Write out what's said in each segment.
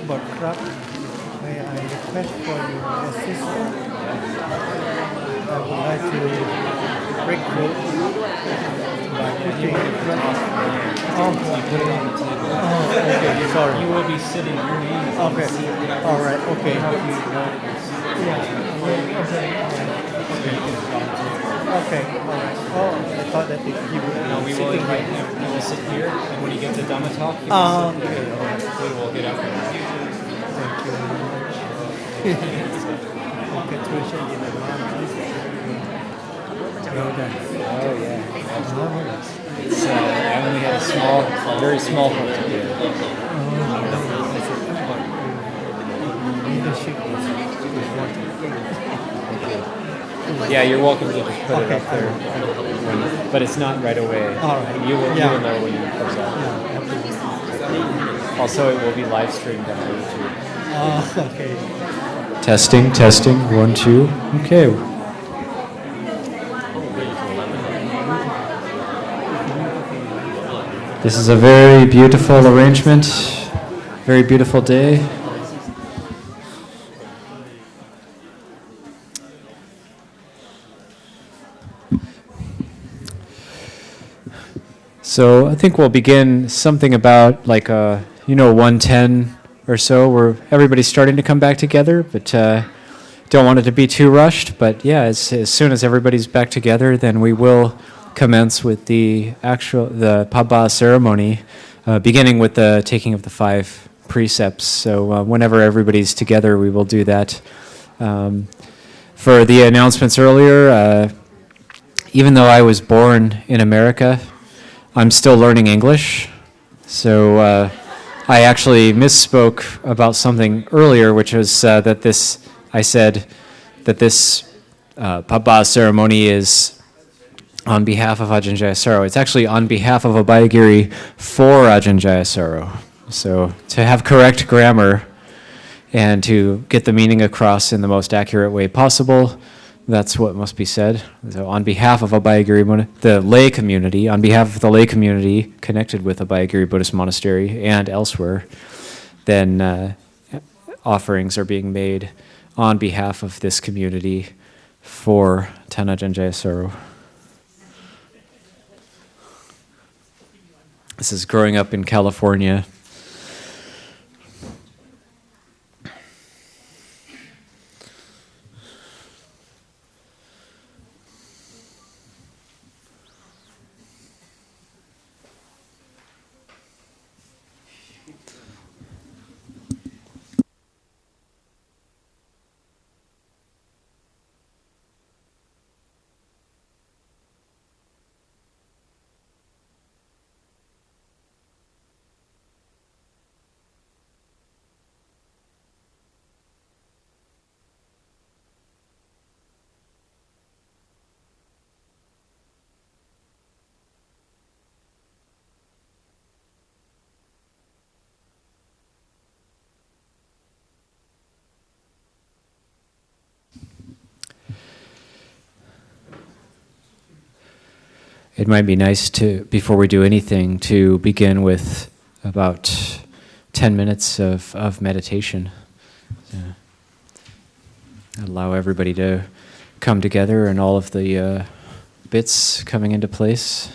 But Club, may I request for your assistance? I would like to break rope by putting the front. Okay, sorry. You will be sitting your name. Okay, all right, okay. Okay, all right. Oh, I thought that he would. No, we will invite him. He will sit here, and when he gets to Dhamma talk, he will sit here. We will get up there. Thank you very much. Congratulations in advance. Well done. Oh, yeah. It's, I only had a very small part to do. Leadership is important. Yeah, you're welcome to just put it up there. But it's not right away. All right. You will know when you post out. Yeah, Also, it will be live streamed on YouTube. okay. Testing, 1, 2. Okay. This is a very beautiful arrangement, very beautiful day. So I think we'll begin something about like 110 or so, where everybody's starting to come back together, but don't want it to be too rushed. But yeah, as soon as everybody's back together, then we will commence with the Pah Bah Ceremony, beginning with the taking of the 5 precepts. So whenever everybody's together, we will do that. For the announcements earlier, even though I was born in America, I'm still learning English. So I actually misspoke about something earlier, which was I said that this Pah Bah Ceremony is on behalf of Ajahn Jayasaro. It's actually on behalf of Abhayagiri for Ajahn Jayasaro. So to have correct grammar and to get the meaning across in the most accurate way possible, that's what must be said. So on behalf of Abhayagiri, the lay community, on behalf of the lay community connected with Abhayagiri Buddhist Monastery and elsewhere, then offerings are being made on behalf of this community for Ajahn Jayasaro. This is growing up in California. It might be nice to, before we do anything, to begin with about 10 minutes of meditation. Allow everybody to come together and all of the bits coming into place.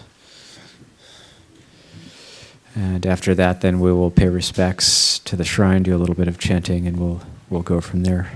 And after that, then we will pay respects to the shrine, do a little bit of chanting, and we'll go from there.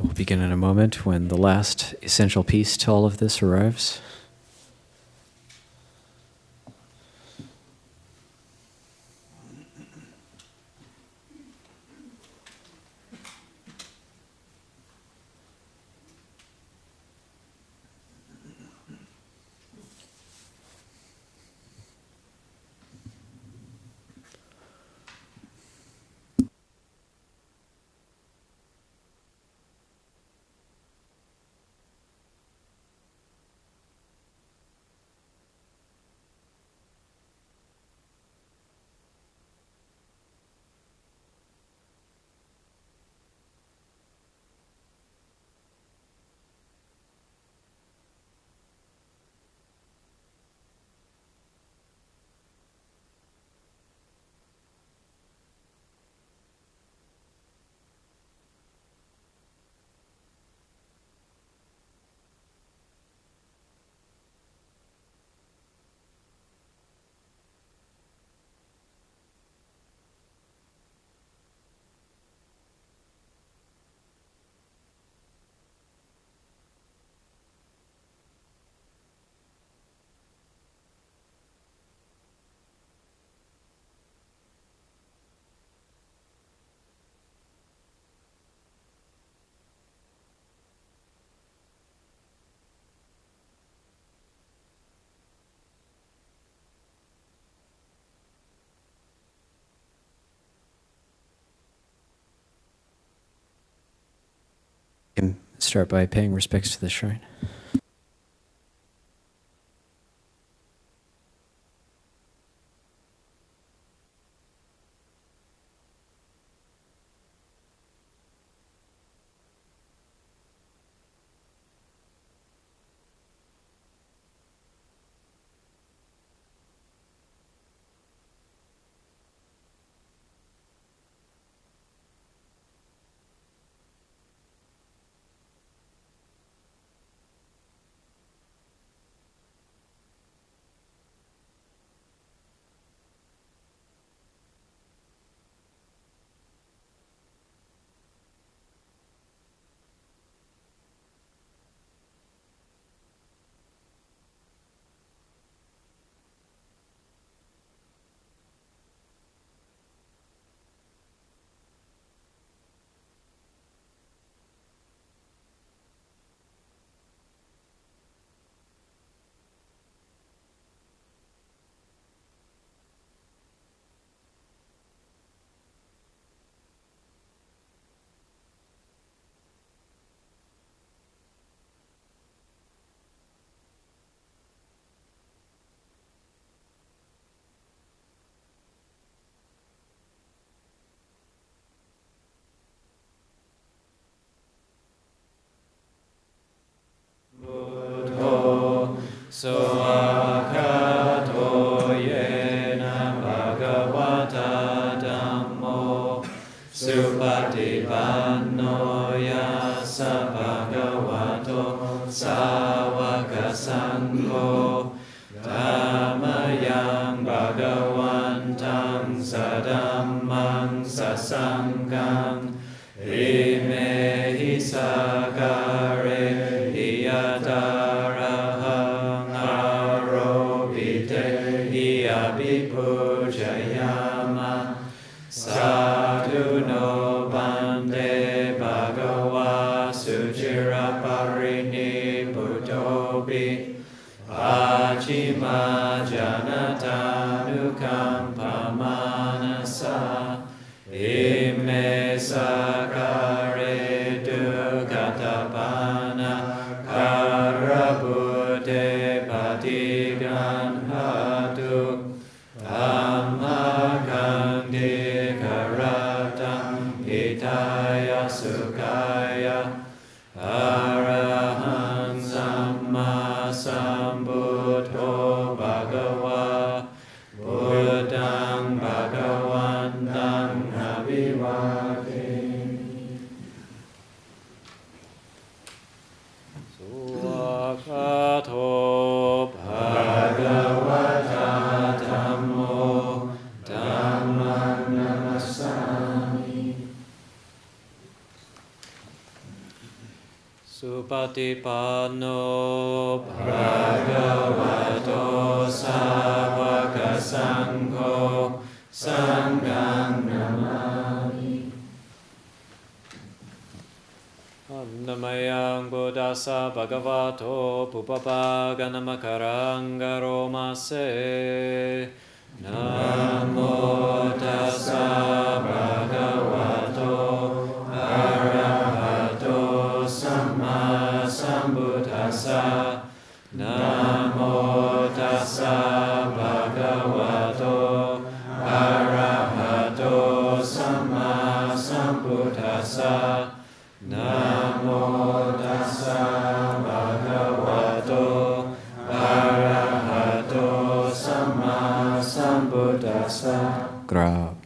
We'll begin in a moment when the last essential piece to all of this arrives. Start by paying respects to the shrine. Soakato yena bhagavata dhammo supatipanno yassa bhagavato sāvaka sangho dhammayang bhagavantam sadhammang sasanghang imehi sakare hiyatarahang arobite hiyabhipujayama sadhu no bande bhagava sujira parini buddhobi Achima janata nukampa manasa ime sakare dukatapana karabute patiganhatu ammakandi karatam hitaya sukaya arahang samma sambuddho bhagava buddhang bhagavantang abhivademi suakato bhagavata dhammo dhammang namassami. Supatipanno Bhagavato Savaka Sangho Sangham Namami. Namayang Buddhasa Bhagavato Pupapaganamakaraanga Romase. Namo Tassa Bhagavato Arahato Samma Sambuddhassa. Namo Tassa Bhagavato Arahato Samma Sambuddhassa. Namo Tassa Bhagavato Arahato Samma Sambuddhassa. Grab.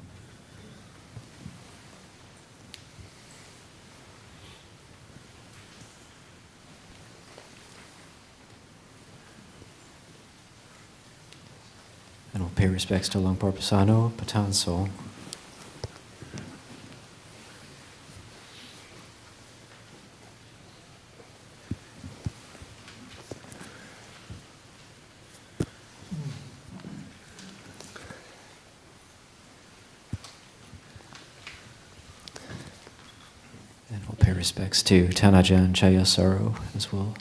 And we'll pay respects to Luang Por Pasano, Patan Sol. And we'll pay respects to Ajahn Jayasaro as well.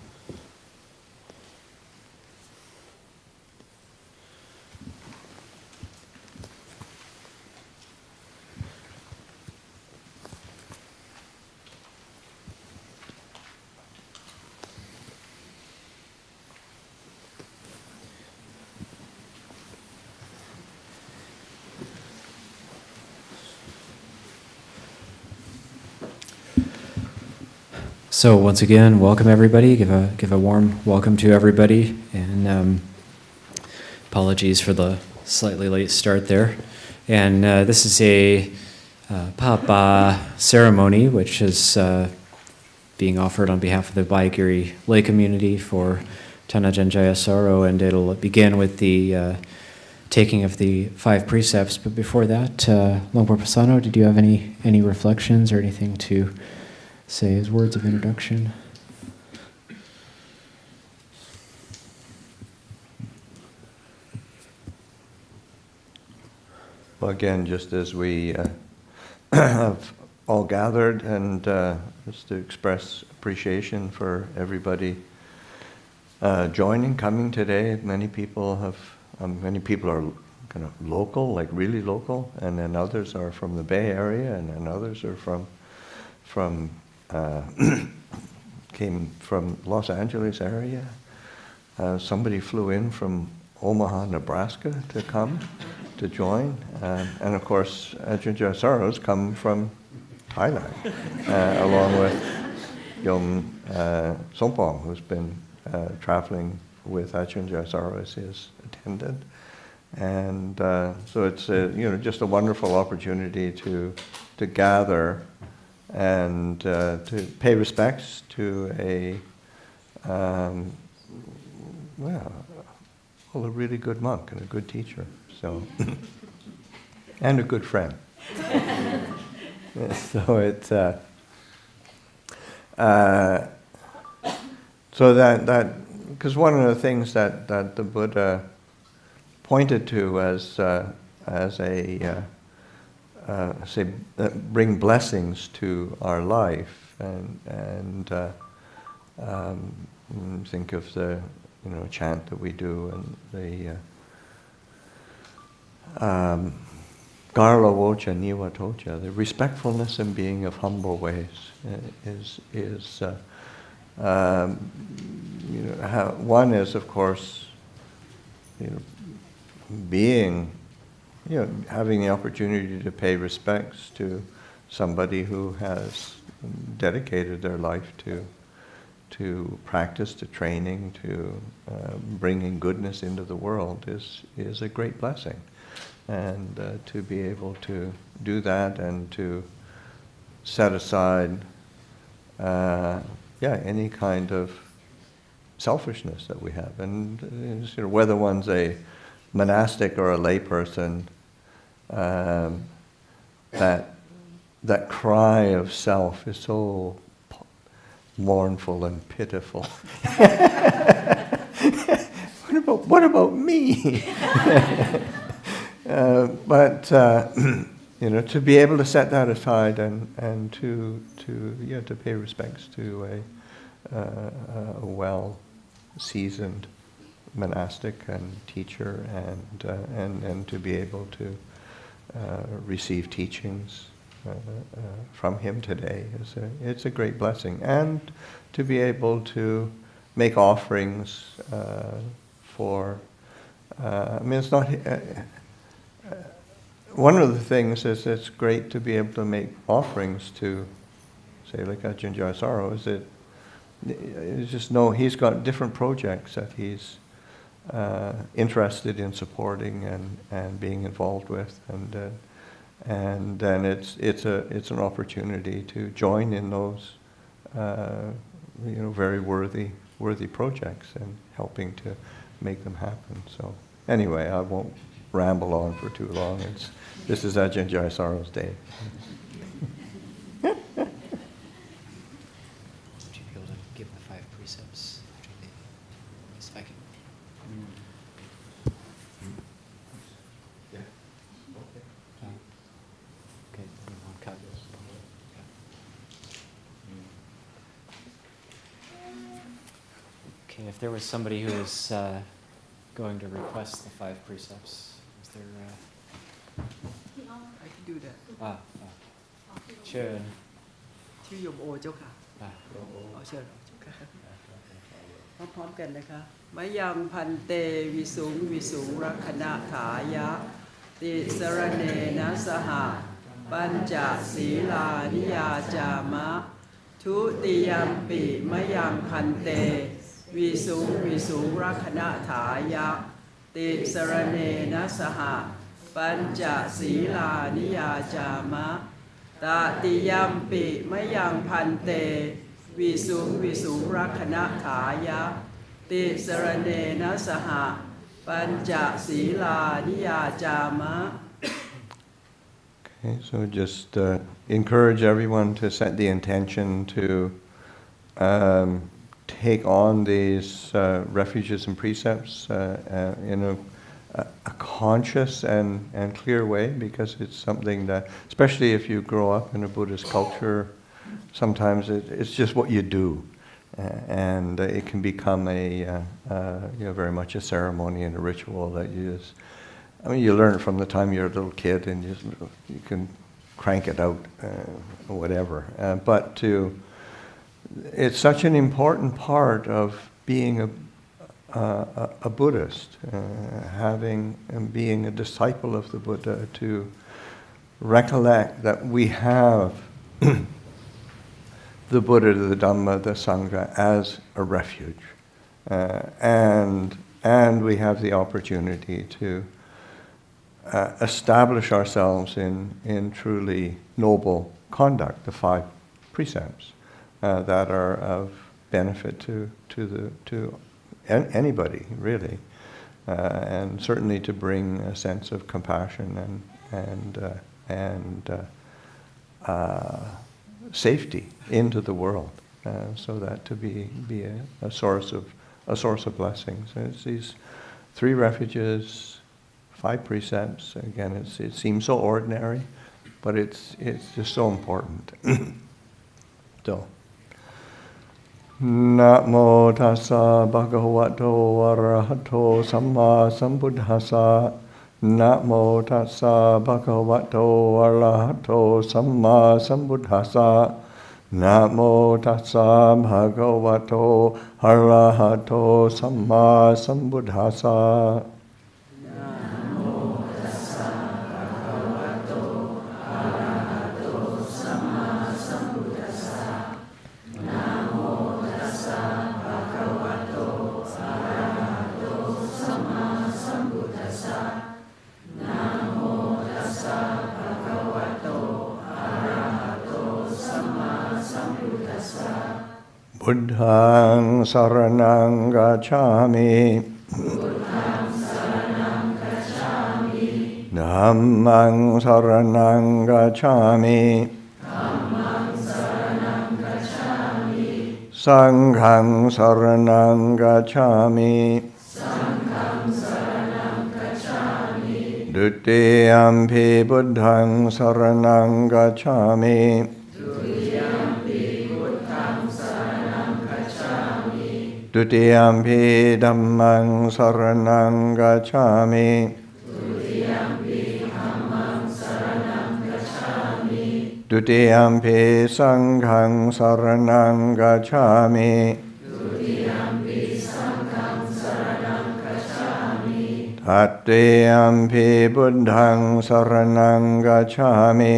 So once again, welcome everybody. Give a warm welcome to everybody, and apologies for the slightly late start there. And this is a Pah Bah Ceremony, which is being offered on behalf of the Abhayagiri lay community for Ajahn Jayasaro, and it'll begin with the taking of the 5 precepts. But before that, Luang Por Pasano, did you have any reflections or anything to say as words of introduction? Well, again, just as we have all gathered, and just to express appreciation for everybody coming today. Many people are kind of local, like really local, and then others are from the Bay Area, and then others are came from Los Angeles area. Somebody flew in from Omaha, Nebraska to come to join. And of course, Ajahn Jayasaro's come from Thailand, along with Yom Sompong, who's been traveling with Ajahn Jayasaro as his attendant. And so it's just a wonderful opportunity to gather and to pay respects to a really good monk and a good teacher, so and a good friend. So it's so that because one of the things that the Buddha pointed to as bring blessings to our life, and think of the chant that we do, and the Garla Wocha Niwa Tocha, the respectfulness and being of humble ways is one is, of course, being, having the opportunity to pay respects to somebody who has dedicated their life to practice, to training, to bringing goodness into the world is a great blessing. And to be able to do that and to set aside any kind of selfishness that we have. And whether one's a monastic or a lay person, that cry of self is so mournful and pitiful. What about me? But to be able to set that aside and to pay respects to a well-seasoned monastic and teacher, and to be able to receive teachings from him today it's a great blessing, and to be able to make offerings for. It's not. One of the things is it's great to be able to make offerings to, say, like Ajahn Jayasaro, is that you just know he's got different projects that he's interested in supporting and being involved with, and then it's an opportunity to join in those very worthy projects and helping to make them happen. So anyway, I won't ramble on for too long. This is Ajahn Jayasaro's day. Would you be able to give the 5 precepts? If I can. Yeah. Okay. One cut. Okay. If there was somebody who was going to request the 5 precepts, is there? I can do that เชิญ ชื่อโยมโอเจ้าค่ะเชิญเจ้าค่ะพร้อมๆกันนะคะมะยังพันเตวิสุงวิสุงรักขณถายะติสรเนนะสหะปัญจศีลานิยาจามะทุติยัมปิมะยังพันเตวิสุงวิสุงรักขณถายะติสรเนนะสหะปัญจศีลานิยาจามะตติยัมปิมะยังพันเตวิสุงวิสุงรักขณถายะติสรเนนะสหะปัญจศีลานิยาจามะ Okay, so just encourage everyone to set the intention to take on these refuges and precepts in a conscious and clear way, because it's something that, especially if you grow up in a Buddhist culture, sometimes it's just what you do, and it can become very much a ceremony and a ritual that you just. You learn it from the time you're a little kid, and you can crank it out, or whatever. But it's such an important part of being a Buddhist, having and being a disciple of the Buddha, to recollect that we have the Buddha, the Dhamma, the Sangha as a refuge, and we have the opportunity to establish ourselves in truly noble conduct, the 5 precepts that are of benefit to anybody, really, and certainly to bring a sense of compassion and safety into the world, so that to be a source of blessings. And it's these 3 refuges, 5 precepts. Again, it seems so ordinary, but it's just so important. So, Namo tassa bhagavato arahato samma sambuddhassa. Namo tassa bhagavato arahato samma sambuddhassa. Namo tassa bhagavato arahato samma sambuddhassa. Buddhaṃ saranang gacchāmi. Dhammaṃ saranang gacchāmi. สังฆังสรณังกัจฉามิดุติยัมปิพุทธังสรณังกัจฉามิดุติยัมปิธัมมังสรณังกัจฉามิดุติยัมปิสังฆังสรณังกัจฉามิตัตติยัมปิพุทธังสรณังกัจฉามิ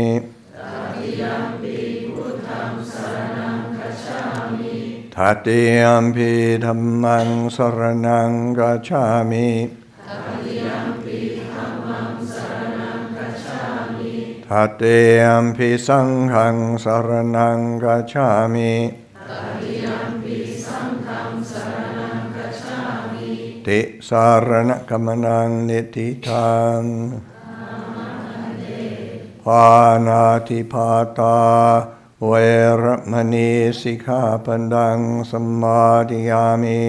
ตัตติยัมปิธัมมังสรณังกัจฉามิตัตติยัมปิสังฆังสรณังกัจฉามิติสารณกัมมนังนิติตังปานาติปาตาเวรมณีสิกขาปัดังสมาธิยามิ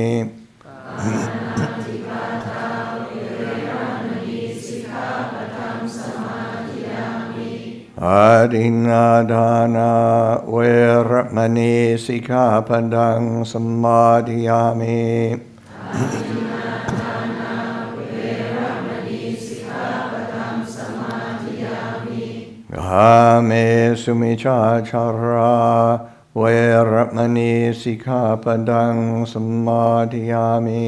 อาทินนาดานาเวรมณีสิกขาปัดังสมาธิยามิกาเมสุมิชาชาราเวรมณีสิกขาปัดังสมาธิยามิ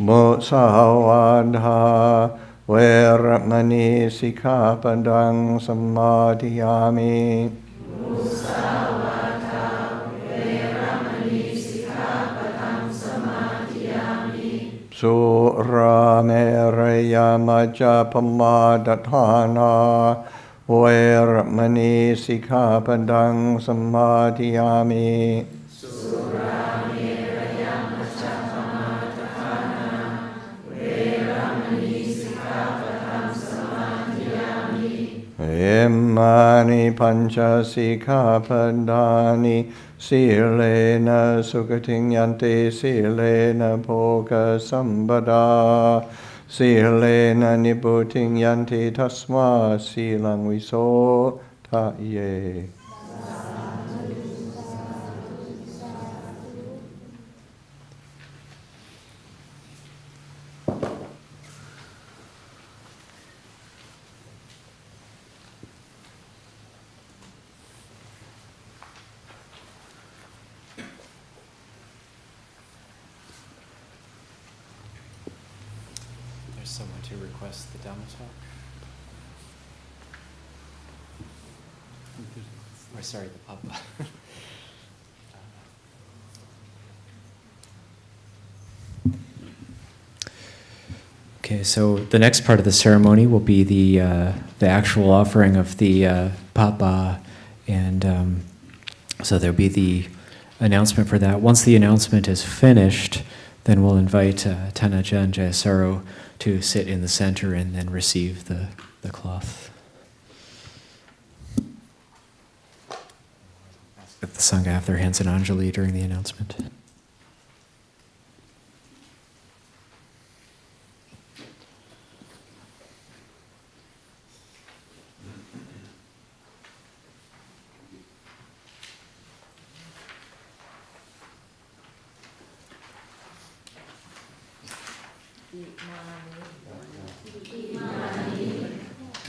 มุสาวาทาเวรมณีสิกขาปัดังสมาธิยามิสุราเมรยามัจจปมาดฐานาเวรมณีสิกขาปัดังสมาธิยามิเอมานิปัญจสิกขาปัดานิสีเลนะสุขติยันติสีเลนะโภคสัมปดาสีเลนะนิพุติยันติทัสมาสีลังวิโสทะเยSomeone to request the Dhamma talk? Or sorry, the Pah Bah. Okay, so the next part of the ceremony will be the actual offering of the Pah Bah, and so there'll be the announcement for that. Once the announcement is finished, then we'll invite Ajahn Jayasaro to sit in the center and then receive the cloth. Ask if the Sangha have their hands in Anjali during the announcement.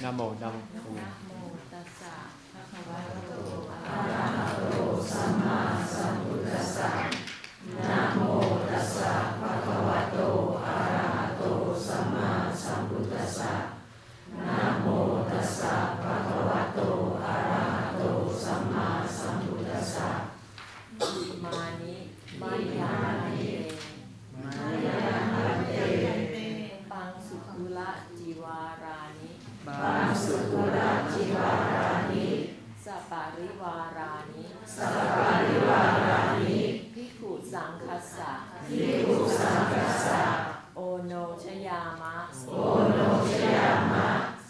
Namo, namo.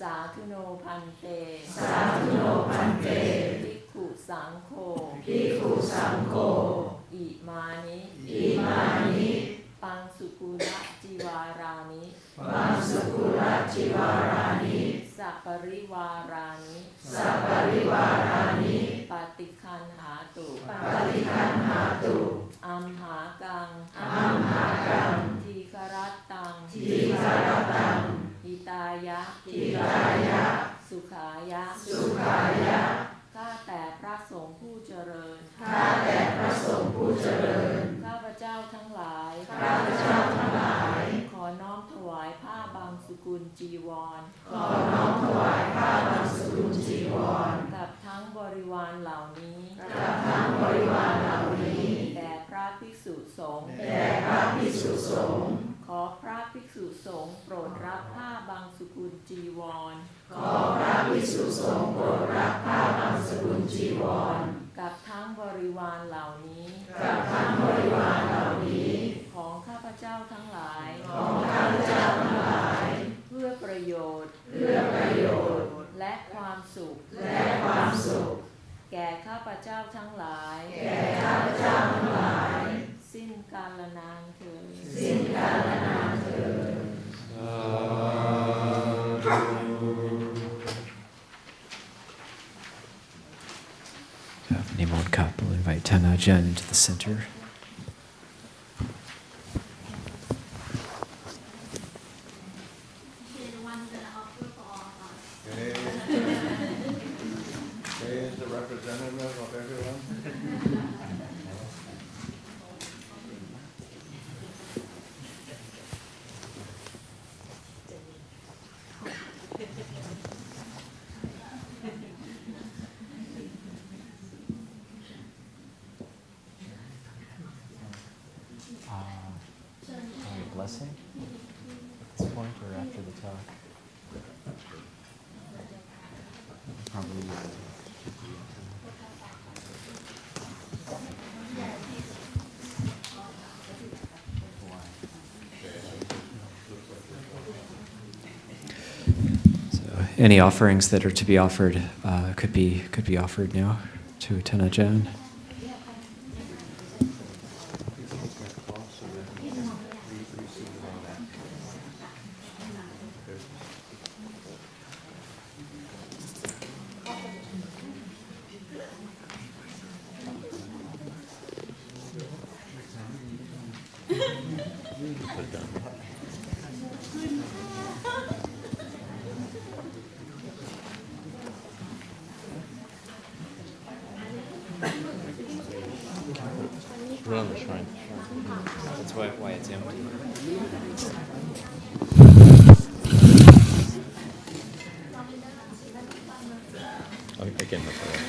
สาธุโนพันเต สาธุโนพันเต ภิกขุสังโฆ ภิกขุสังโฆ อิมานิ อิมานิ ปังสุกุลจิวารานิ ปังสุกุลจิวารานิ สัปปริวารานิ สัพปริวารานิ ปฏิคันหาตุ ปฏิคันหาตุ อัมหากัง อัมหากัง ทีครัตตัง ทีฆารตัง หิตายะ ทิตายะ สุขายะ สุขายะ ข้าแต่พระสงฆ์ผู้เจริญ ข้าแต่พระสงฆ์ผู้เจริญ ข้าพเจ้าทั้งหลาย ข้าพเจ้าทั้งหลาย ขอน้อมถวายผ้าบางสุกุลจีวร ขอน้อมถวายผ้าบางสกุลจีวร กับทั้งบริวารเหล่านี้ กับทั้งบริวารเหล่านี้ แด่พระภิกษุสงฆ์ แด่พระภิกษุสงฆ์ ขอพระภิกษุสงฆ์โปรดรับผ้าบางสุกุลจีวร ขอพระภิกษุสงฆ์โปรดรับผ้าบางสกุลจีวร กับทั้งบริวารเหล่านี้ กับทั้งบริวารเหล่านี้ ของข้าพเจ้าทั้งหลาย ของข้าพเจ้าทั้งหลาย เพื่อประโยชน์ เพื่อประโยชน์ และความสุข และความสุข แก่ข้าพเจ้าทั้งหลาย แก่ข้าพเจ้าทั้งหลาย สิ้นกาลนานเถิด สิ้นกาลนานเถิด Have an Nimon cup. We'll invite Tana Ajahn into the center. He is the representative of everyone. Blessing at this point or after the talk? Probably. So, any offerings that are to be offered could be offered now to Tana Ajahn. We're on the shrine. That's why it's empty. Again, that's all right.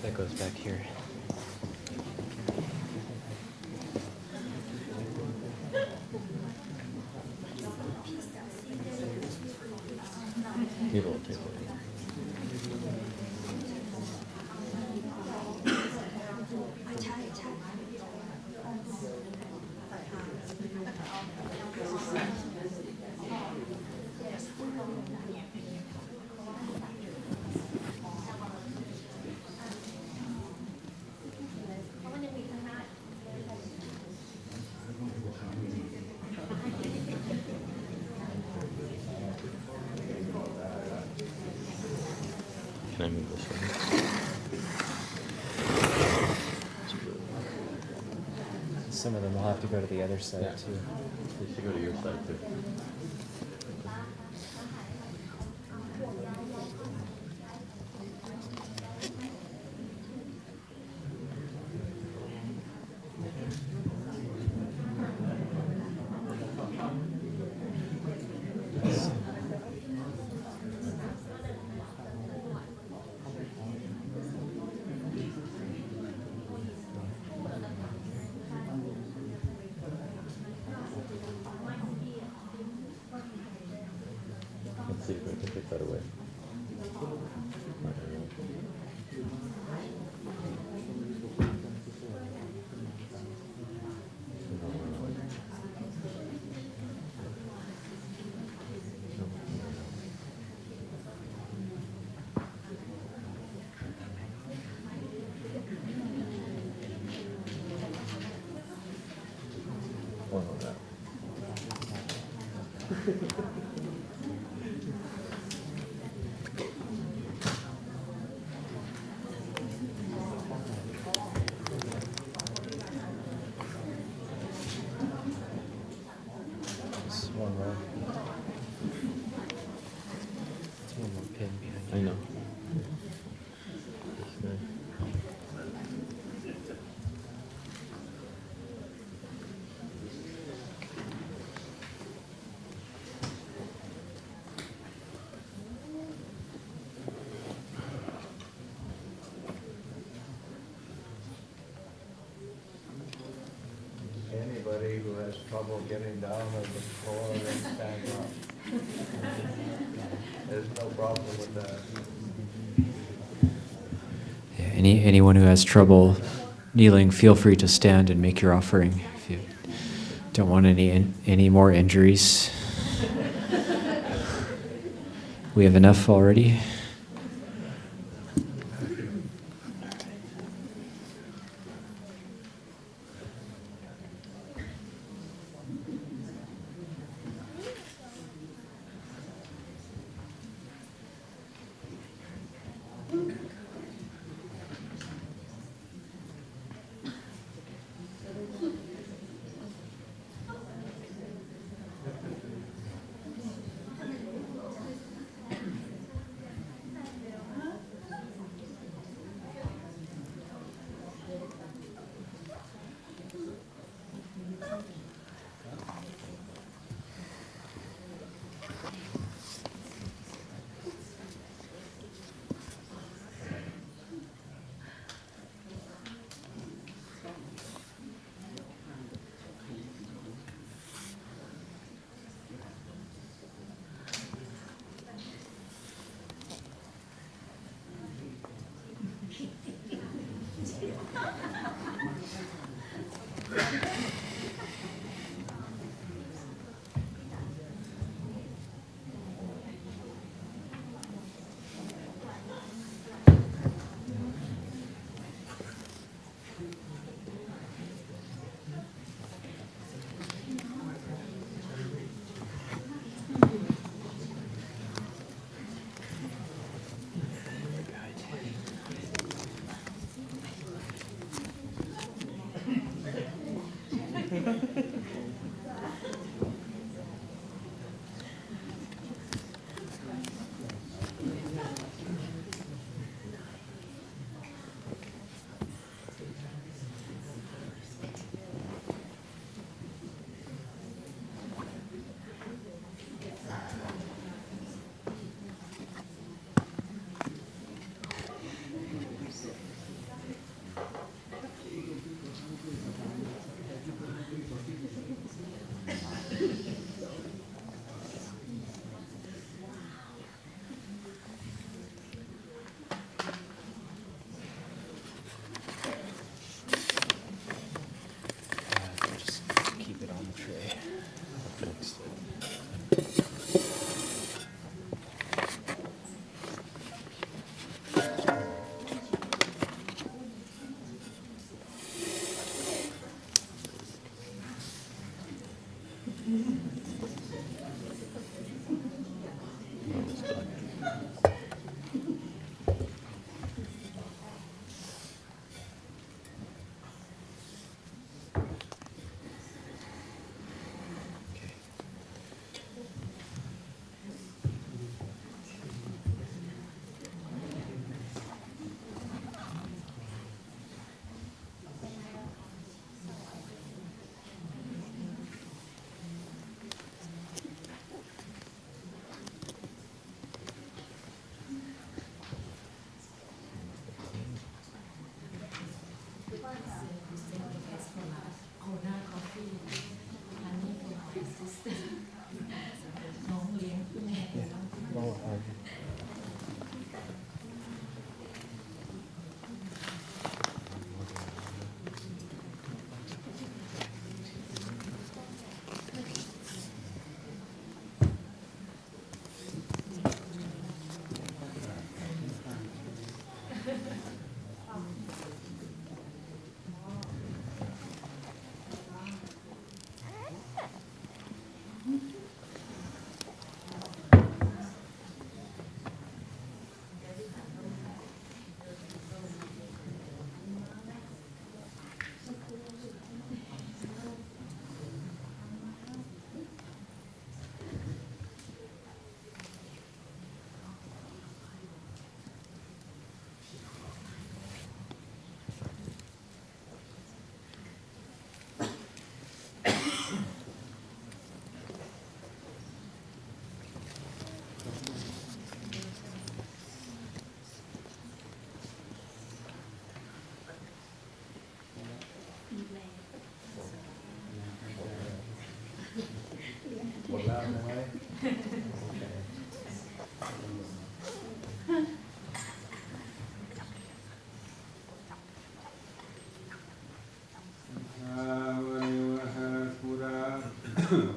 That goes back here. Table. Can I move this way? Some of them will have to go to the other side too. They should go to your side too. One more. One more pin behind. I know. Anybody who has trouble getting down on the floor, then stand up. There's no problem with that. Yeah, anyone who has trouble kneeling, feel free to stand and make your offering if you don't want any more injuries. We have enough already. Just keep it on the tray.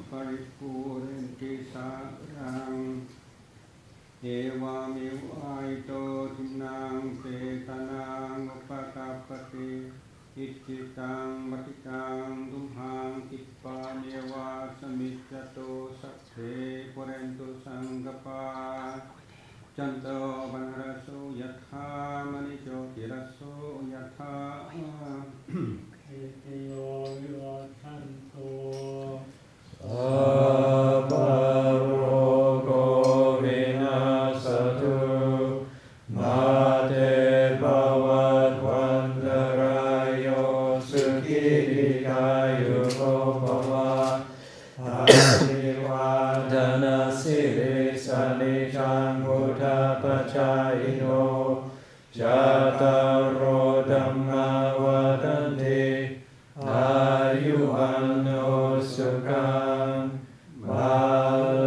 ปริปูเรนติสารังเอวามิวายโตทินังเปตานังอุปกัปปติอิจิตังปฏิตังทุมหังกิปปะเมวะสมิจจโตสัพเพปุเรนตุสังกปาจันโตปนรสโสยถามณิโชติรสโสยถาเอตโยวิวัฏันโตปะโรโกวินาศตุมาเตภวัตวันตรายโยสุขีติกายุโกภวะอาภิวาทนาสิริสนิจังพุทธปัจจายโนจัตตารโอธัมมาวัฏันติอายุวันโนสุขังบา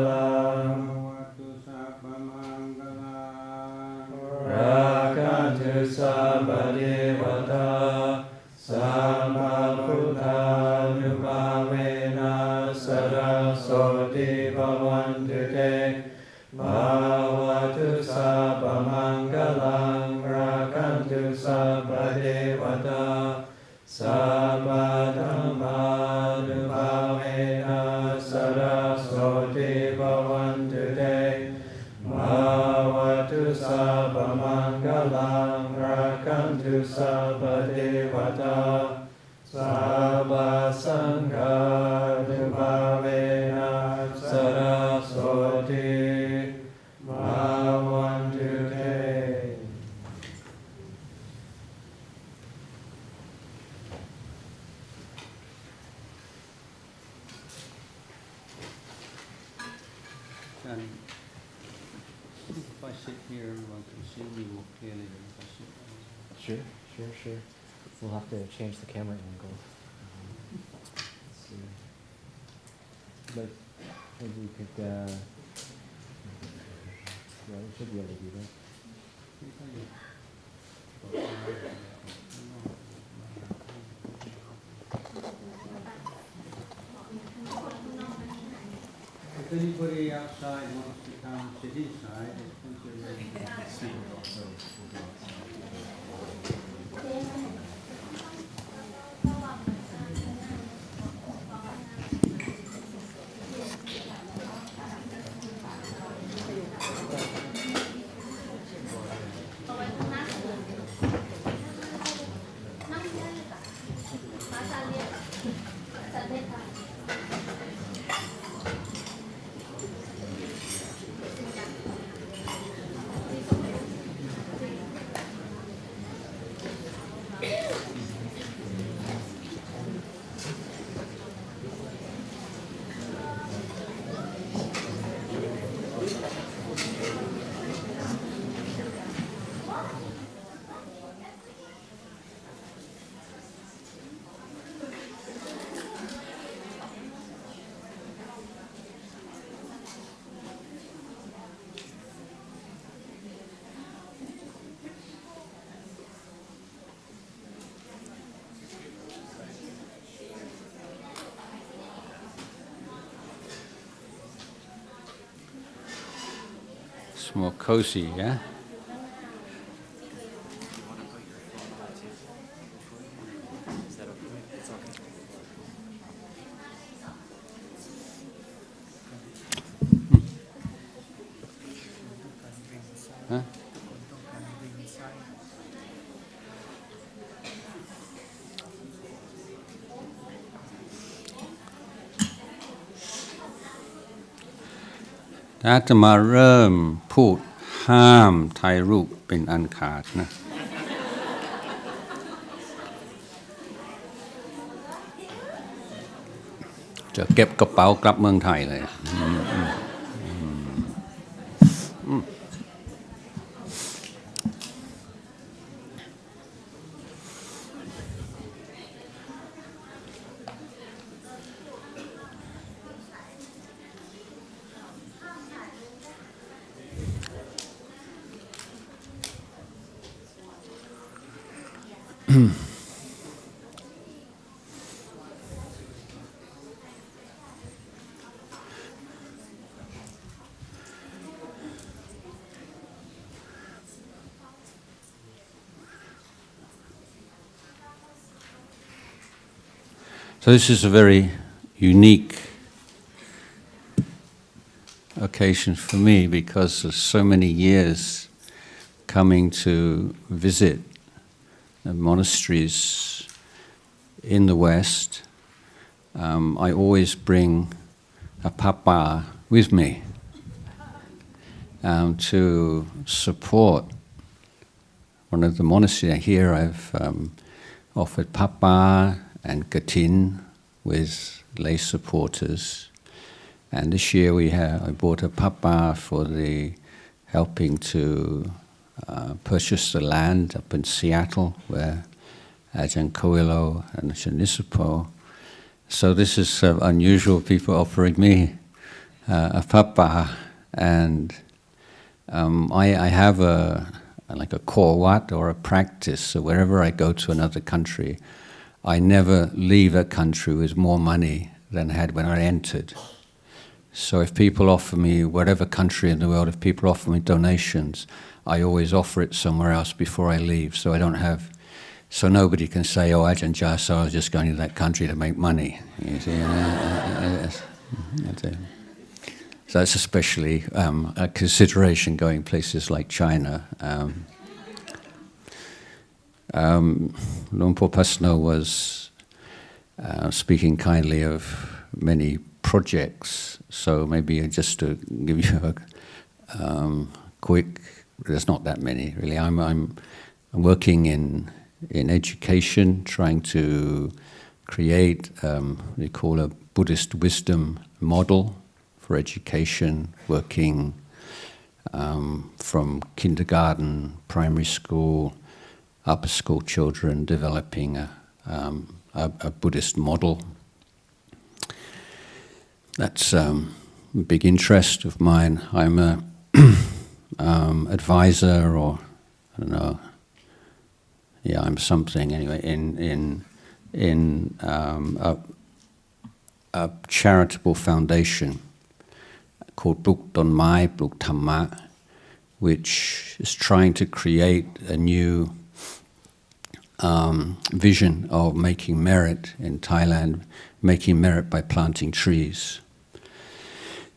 ลัง วัตุสัพพมังคลัง ราคันตุสัพพเทวตาสัมมาพุทธานุภาเวนะสรโสติภวันตุเตภาวะตุสัพพมังคลังราคันตุสัพพเทวตาสัมมาธัมมานุภาเวนะสรโสติภวันตุเตภาวะตุสัพพมังคลังราคันตุสัพพเทวตาสัพพสังฆานุภาเวนะสรโสติภวันตุเต And if I sit here, I can see you clearly. If I sit Sure. We'll have to change the camera angle. Let's see. But maybe we could, yeah, we should be able to do that. If anybody outside wants to come sit inside, it's considered a seat also. It's more cozy, yeah? Huh?ถ้าจะมาเริ่มพูดห้ามถ่ายรูปเป็นอันขาดนะจะเก็บกระเป๋ากลับเมืองไทยเลย So this is a very unique occasion for me because of so many years coming to visit the monasteries in the West. I always bring a Pah Bah with me to support one of the monasteries. Here I've offered Pah Bah and Gatin with lay supporters. And this year I bought a Pah Bah for the helping to purchase the land up in Seattle where Ajahn Coelho and Ajahn Jayasaro. So this is unusual, people offering me a Pah Bah. And I have like a core wat or a practice. So wherever I go to another country, I never leave a country with more money than I had when I entered. So if people offer me, whatever country in the world, if people offer me donations, I always offer it somewhere else before I leave. So I don't have, so nobody can say, oh, Ajahn Jayasaro is just going to that country to make money. You see? So that's especially a consideration going places like China. Luang Por Pasno was speaking kindly of many projects, so maybe just to give you a quick, there's not that many really. I'm working in education, trying to create we call a Buddhist wisdom model for education, working from kindergarten, primary school, upper school children, developing a Buddhist model. That's a big interest of mine. I'm a advisor, or I don't know. Yeah, I'm something anyway in a charitable foundation called Pluk Ton Mai, Pluk Thamma, which is trying to create a new vision of making merit in Thailand, making merit by planting trees.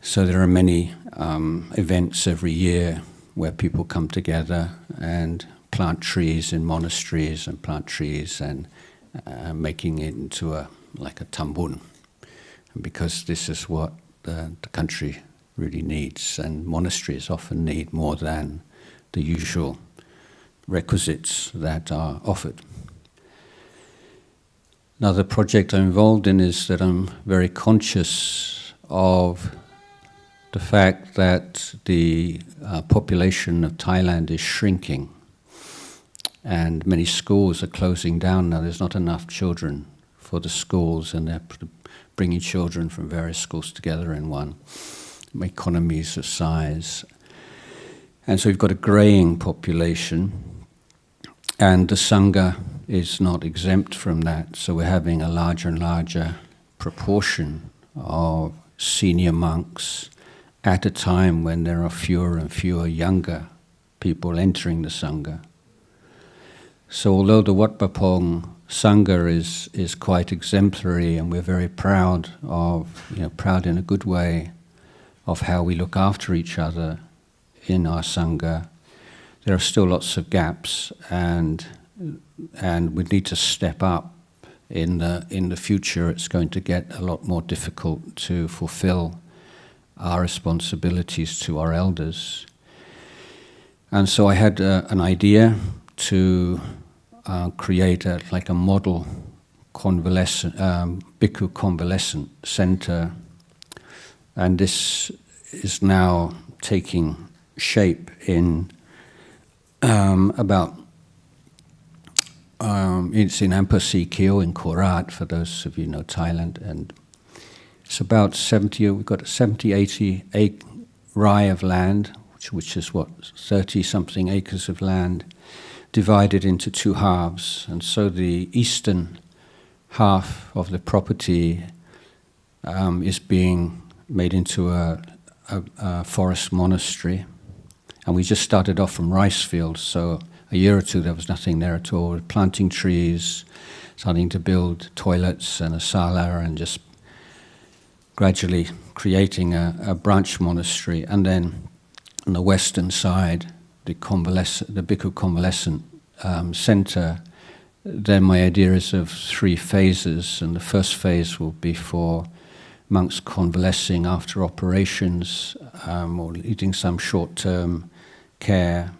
So there are many events every year where people come together and plant trees in monasteries and plant trees and making it into like a tambun, because this is what the country really needs, and monasteries often need more than the usual requisites that are offered. Another project I'm involved in is that I'm very conscious of the fact that the population of Thailand is shrinking, and many schools are closing down now. There's not enough children for the schools, and they're bringing children from various schools together in one, economies of size. And so we've got a greying population, and the Sangha is not exempt from that. So we're having a larger and larger proportion of senior monks at a time when there are fewer and fewer younger people entering the Sangha. So although the Wat Pah Sangha is quite exemplary, and we're very proud of, proud in a good way, of how we look after each other in our Sangha, there are still lots of gaps, and we need to step up. In the future, it's going to get a lot more difficult to fulfill our responsibilities to our elders. And so I had an idea to create like a model convalescent, bhikkhu convalescent center, and this is now taking shape in it's in Ampasi Kyo in Korat, for those of you who know Thailand, and it's about 80 rai of land, which is 30-something acres of land, divided into two halves. And so the eastern half of the property is being made into a forest monastery. And we just started off from rice fields, so a year or two there was nothing there at all. We're planting trees, starting to build toilets and a sala and just gradually creating a branch monastery. And then on the western side, the Bhikkhu Convalescent Center. Then my idea is of 3 phases, and the first phase will be for monks convalescing after operations or needing some short-term care.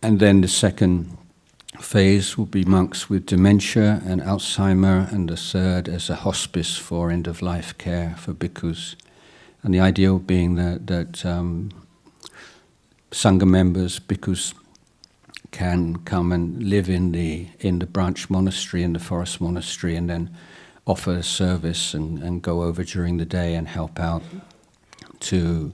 And then the second phase will be monks with dementia and Alzheimer, and the third as a hospice for end-of-life care for bhikkhus. And the ideal being that Sangha members, bhikkhus, can come and live in the branch monastery, in the forest monastery, and then offer service and go over during the day and help out to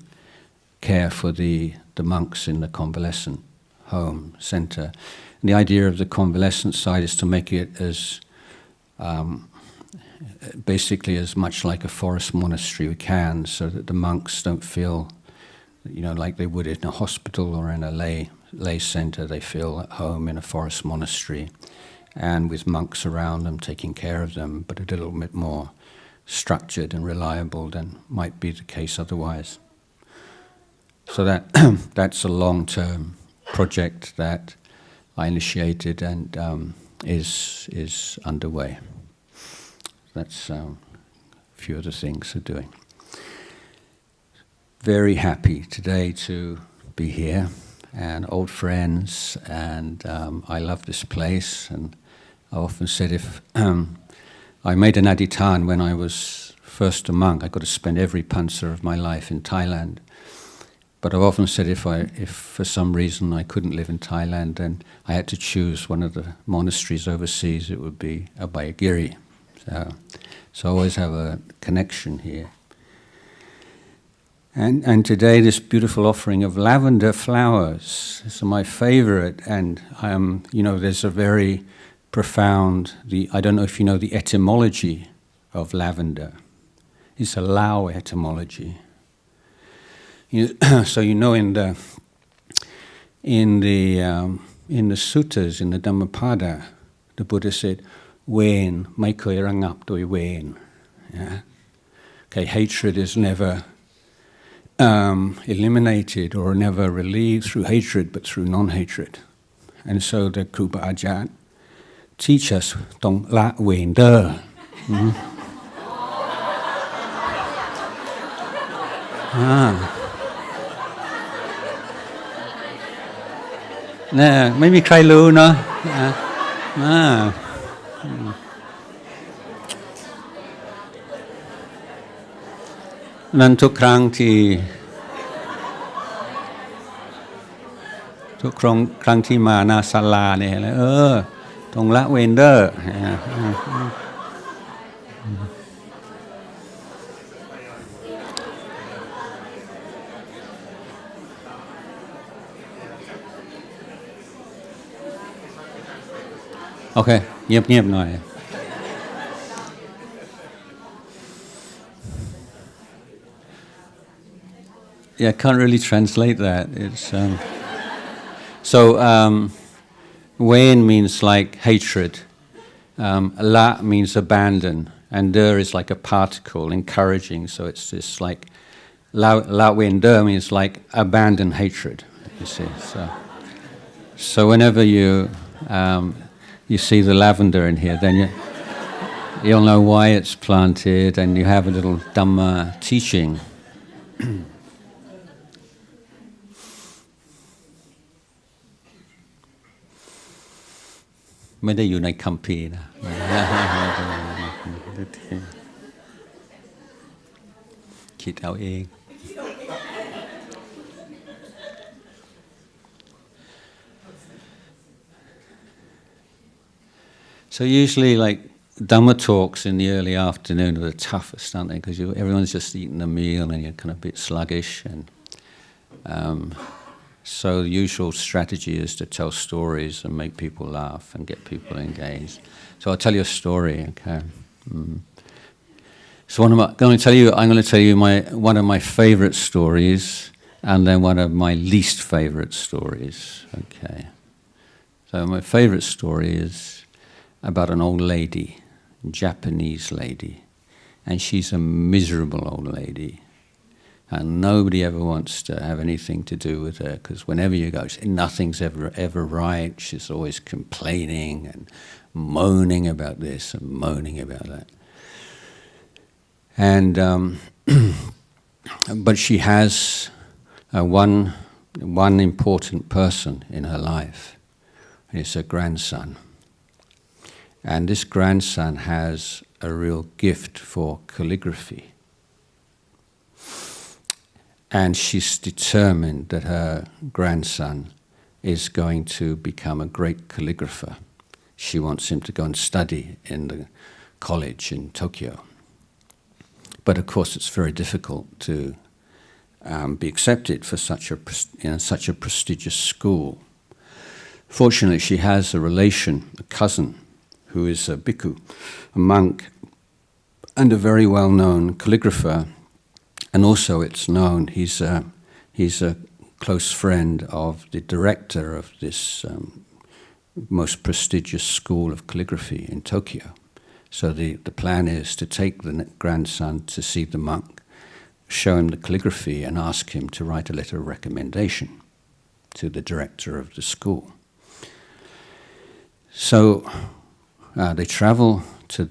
care for the monks in the convalescent home center. And the idea of the convalescent side is to make it as basically as much like a forest monastery we can, so that the monks don't feel, like they would in a hospital or in a lay center. They feel at home in a forest monastery, and with monks around them taking care of them, but a little bit more structured and reliable than might be the case otherwise. So that's a long-term project that I initiated and is underway. That's a few of the things we're doing. Very happy today to be here, and old friends, and I love this place. And I often said if I made an adhitan when I was first a monk, I got to spend every pansa of my life in Thailand. But I've often said if for some reason I couldn't live in Thailand, then I had to choose one of the monasteries overseas, it would be Abhayagiri. So I always have a connection here. And today this beautiful offering of lavender flowers is my favorite, and there's a very profound, I don't know if you know the etymology of lavender. It's a Lao etymology. So in the suttas, in the Dhammapada, the Buddha said, "Wen mai khoi rangap doi wen." Okay, hatred is never eliminated or never relieved through hatred, but through non-hatred. And so the Krupa Ajahn teach us tong la wen de. Nè, ไม่มีใครรู้เนาะนั้นทุกครั้งที่มาหน้าศาลาเนี่ยตรงละเวนเดอร์โอเคเงียบๆหน่อย Yeah, I can't really translate that. It's Wen means like hatred. La means abandon, and der is like a particle, encouraging. So it's just like la wen der means like abandon hatred. You see, so whenever you see the lavender in here, then you'll know why it's planted, and you have a little Dhamma teaching. So usually like Dhamma talks in the early afternoon are the toughest, aren't they? Because everyone's just eating a meal and you're kind of a bit sluggish. And so the usual strategy is to tell stories and make people laugh and get people engaged. So I'll tell you a story, okay? So I'm going to tell you one of my favorite stories, and then one of my least favorite stories, okay? So my favorite story is about an old lady, a Japanese lady, and she's a miserable old lady. And nobody ever wants to have anything to do with her, because whenever you go, nothing's ever right. She's always complaining and moaning about this and moaning about that. And but she has one important person in her life, and it's her grandson. And this grandson has a real gift for calligraphy. And she's determined that her grandson is going to become a great calligrapher. She wants him to go and study in the college in Tokyo. But of course it's very difficult to be accepted for such a prestigious school. Fortunately, she has a relation, a cousin, who is a bhikkhu, a monk, and a very well-known calligrapher. And also it's known he's a close friend of the director of this most prestigious school of calligraphy in Tokyo. So the plan is to take the grandson to see the monk, show him the calligraphy, and ask him to write a letter of recommendation to the director of the school. So they travel to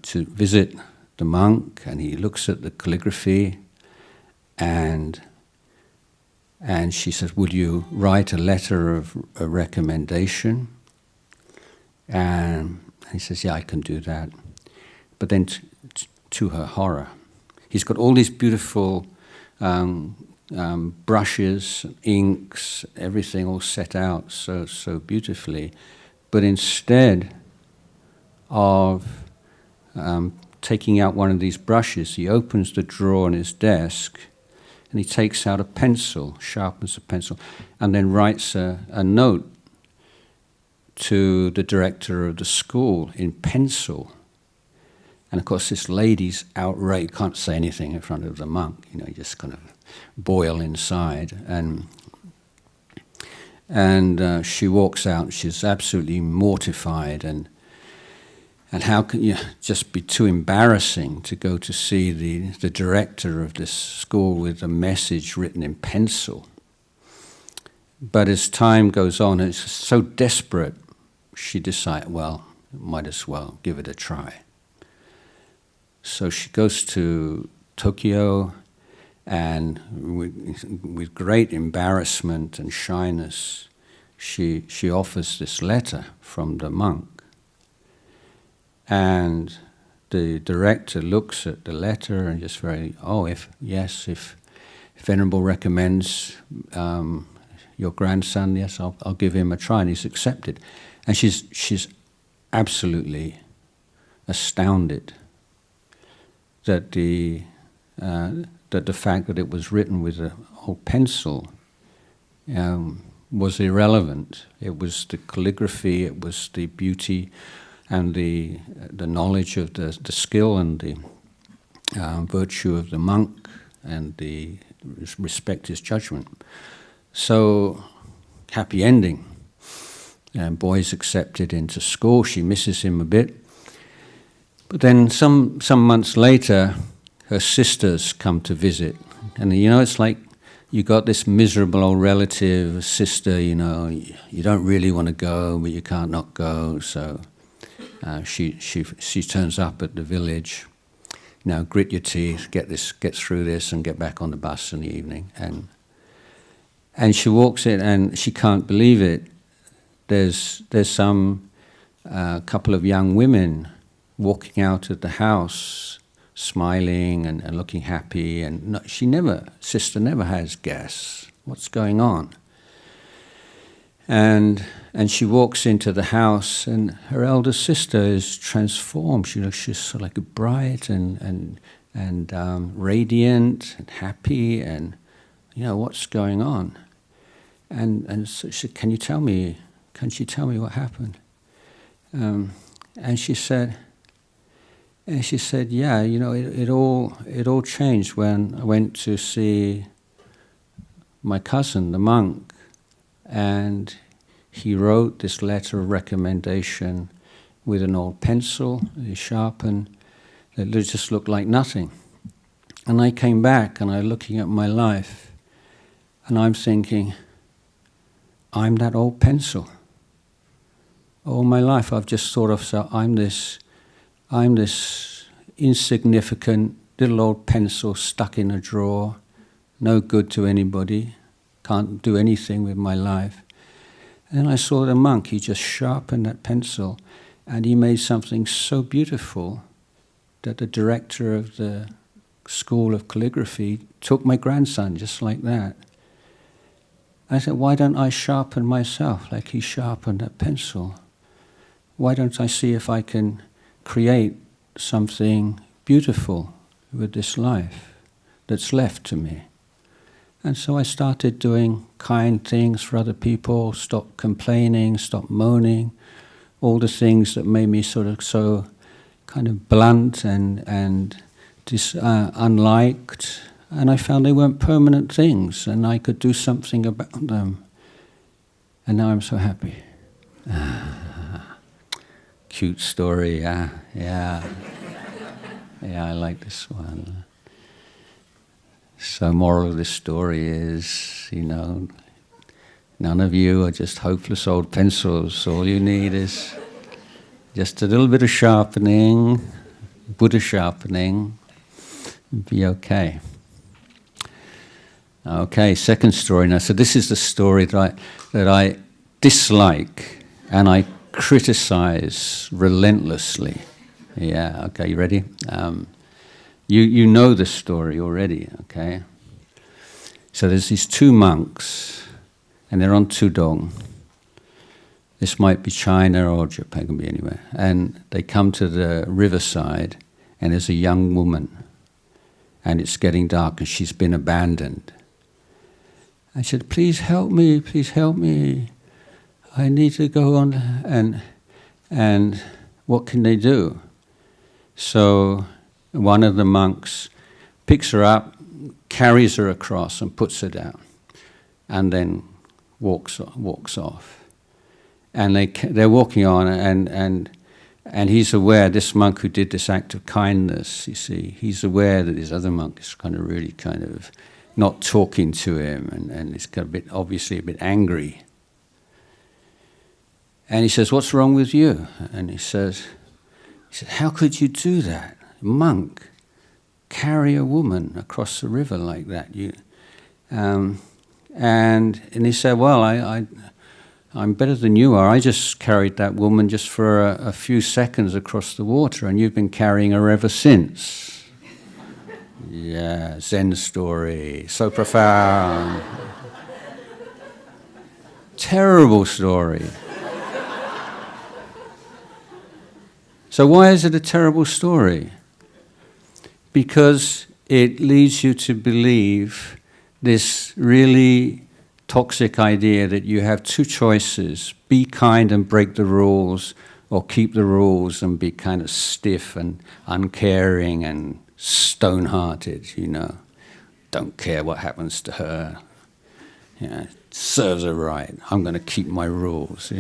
visit the monk, and he looks at the calligraphy, and she says, "Would you write a letter of a recommendation?" And he says, "Yeah, I can do that." But then to her horror, he's got all these beautiful brushes, inks, everything all set out so beautifully. But instead of taking out one of these brushes, he opens the drawer on his desk and he takes out a pencil, sharpens a pencil, and then writes a note to the director of the school in pencil. And of course this lady's outraged, can't say anything in front of the monk, you just kind of boil inside. And she walks out, she's absolutely mortified, and how can you just be too embarrassing to go to see the director of this school with a message written in pencil? But as time goes on, it's so desperate, she decides, well, might as well give it a try. So she goes to Tokyo, and with great embarrassment and shyness, she offers this letter from the monk. And the director looks at the letter and just if Venerable recommends your grandson, yes, I'll give him a try, and he's accepted. And she's absolutely astounded that the fact that it was written with a whole pencil was irrelevant. It was the calligraphy, it was the beauty and the knowledge of the skill and the virtue of the monk, and the respect his judgment. So, happy ending. And boy's accepted into school. She misses him a bit. But then some months later, her sisters come to visit. And it's like you got this miserable old relative, sister, you don't really want to go, but you can't not go. So she turns up at the village. Grit your teeth, get through this, and get back on the bus in the evening. And she walks in, and she can't believe it. There's some couple of young women walking out of the house, smiling and looking happy, and sister never has guests. What's going on? And she walks into the house, and her elder sister is transformed. She's sort of like bright and radiant and happy, and what's going on? And so she said, "Can you tell me what happened?" And she said, "Yeah, it all changed when I went to see my cousin, the monk, and he wrote this letter of recommendation with an old pencil, sharpened, that just looked like nothing. And I came back and I'm looking at my life and I'm thinking, I'm that old pencil. All my life I've just thought of, so I'm this insignificant little old pencil stuck in a drawer, no good to anybody, can't do anything with my life. And then I saw the monk, he just sharpened that pencil and he made something so beautiful that the director of the school of calligraphy took my grandson just like that. I said, why don't I sharpen myself like he sharpened that pencil? Why don't I see if I can create something beautiful with this life that's left to me? And so I started doing kind things for other people, stopped complaining, stopped moaning, all the things that made me sort of so kind of blunt and unliked. And I found they weren't permanent things and I could do something about them. And now I'm so happy. Cute story, yeah. Yeah, I like this one. So moral of this story is, none of you are just hopeless old pencils. All you need is just a little bit of sharpening, Buddha sharpening, and be okay. Okay, second story now. So this is the story that I dislike and I criticize relentlessly. Yeah, okay, you ready? You know the story already, okay? So there's these two monks, and they're on Tudong. This might be China or Japan, can be anywhere. And they come to the riverside, and there's a young woman, and it's getting dark, and she's been abandoned. I said, please help me, I need to go on. And what can they do? So one of the monks picks her up, carries her across and puts her down, and then walks off. And they're walking on, and he's aware, this monk who did this act of kindness, you see, he's aware that this other monk is really not talking to him, and he's obviously a bit angry. And he says, what's wrong with you? And he said, how could you do that? Monk, carry a woman across the river like that? And he said, well, I'm better than you are. I just carried that woman just for a few seconds across the water, and you've been carrying her ever since. Yeah, Zen story, so profound. Terrible story. So why is it a terrible story? Because it leads you to believe this really toxic idea that you have two choices: be kind and break the rules, or keep the rules and be kind of stiff and uncaring and stone-hearted, Don't care what happens to her. Serves her right. I'm going to keep my rules,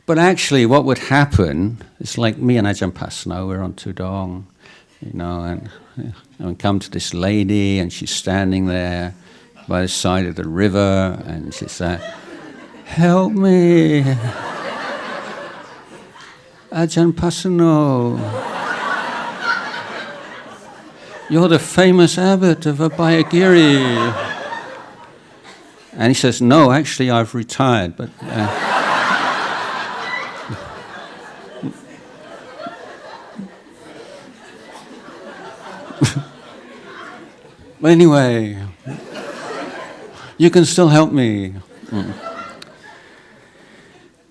But actually, what would happen, it's like me and Ajahn Jayasaro, we're on Tudong, and we come to this lady, and she's standing there by the side of the river, and she said, help me, Ajahn Jayasaro. You're the famous abbot of Abhayagiri. And he says, no, actually, I've retired, but... But anyway, you can still help me.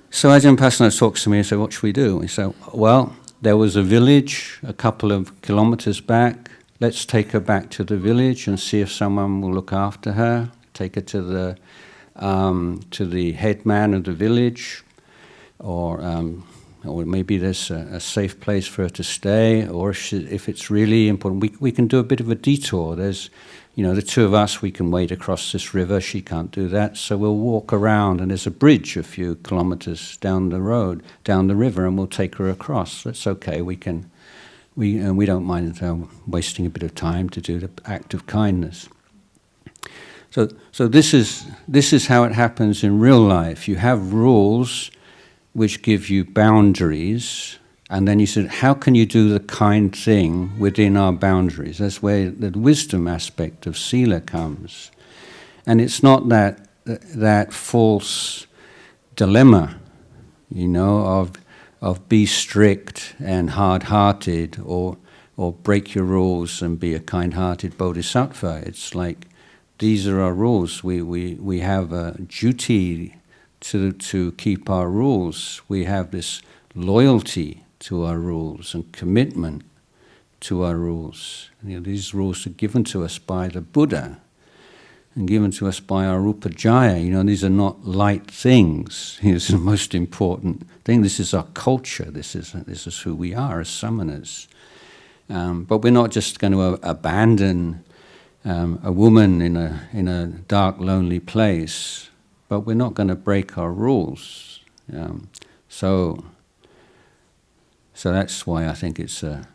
So Ajahn Jayasaro talks to me and said, what should we do? We said, well, there was a village a couple of kilometers back. Let's take her back to the village and see if someone will look after her. Take her to the headman of the village, or maybe there's a safe place for her to stay, or if it's really important, we can do a bit of a detour. There's, the two of us, we can wade across this river, she can't do that, so we'll walk around, and there's a bridge a few kilometers down the road, down the river, and we'll take her across. That's okay, we don't mind wasting a bit of time to do the act of kindness. So this is how it happens in real life. You have rules which give you boundaries, and then you said, how can you do the kind thing within our boundaries? That's where the wisdom aspect of sila comes. And it's not that false dilemma, of be strict and hard-hearted, or break your rules and be a kind-hearted bodhisattva. It's like, these are our rules. We have a duty to keep our rules. We have this loyalty to our rules and commitment to our rules. These rules are given to us by the Buddha and given to us by our Upajjhaya. These are not light things. This is the most important thing. This is our culture. This is who we are as samanas. But we're not just going to abandon a woman in a dark, lonely place, but we're not going to break our rules. So that's why I think it's a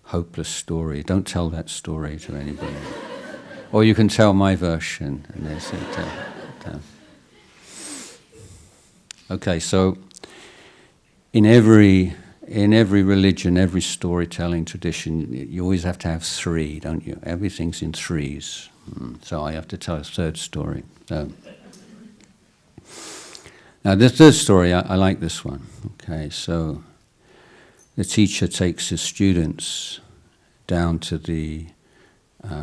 hopeless story. Don't tell that story to anybody. Or you can tell my version. And there's it. Okay, so in every religion, every storytelling tradition, you always have to have three, don't you? Everything's in threes. So I have to tell a third story. Now, the third story, I like this one. Okay, so the teacher takes his students down to the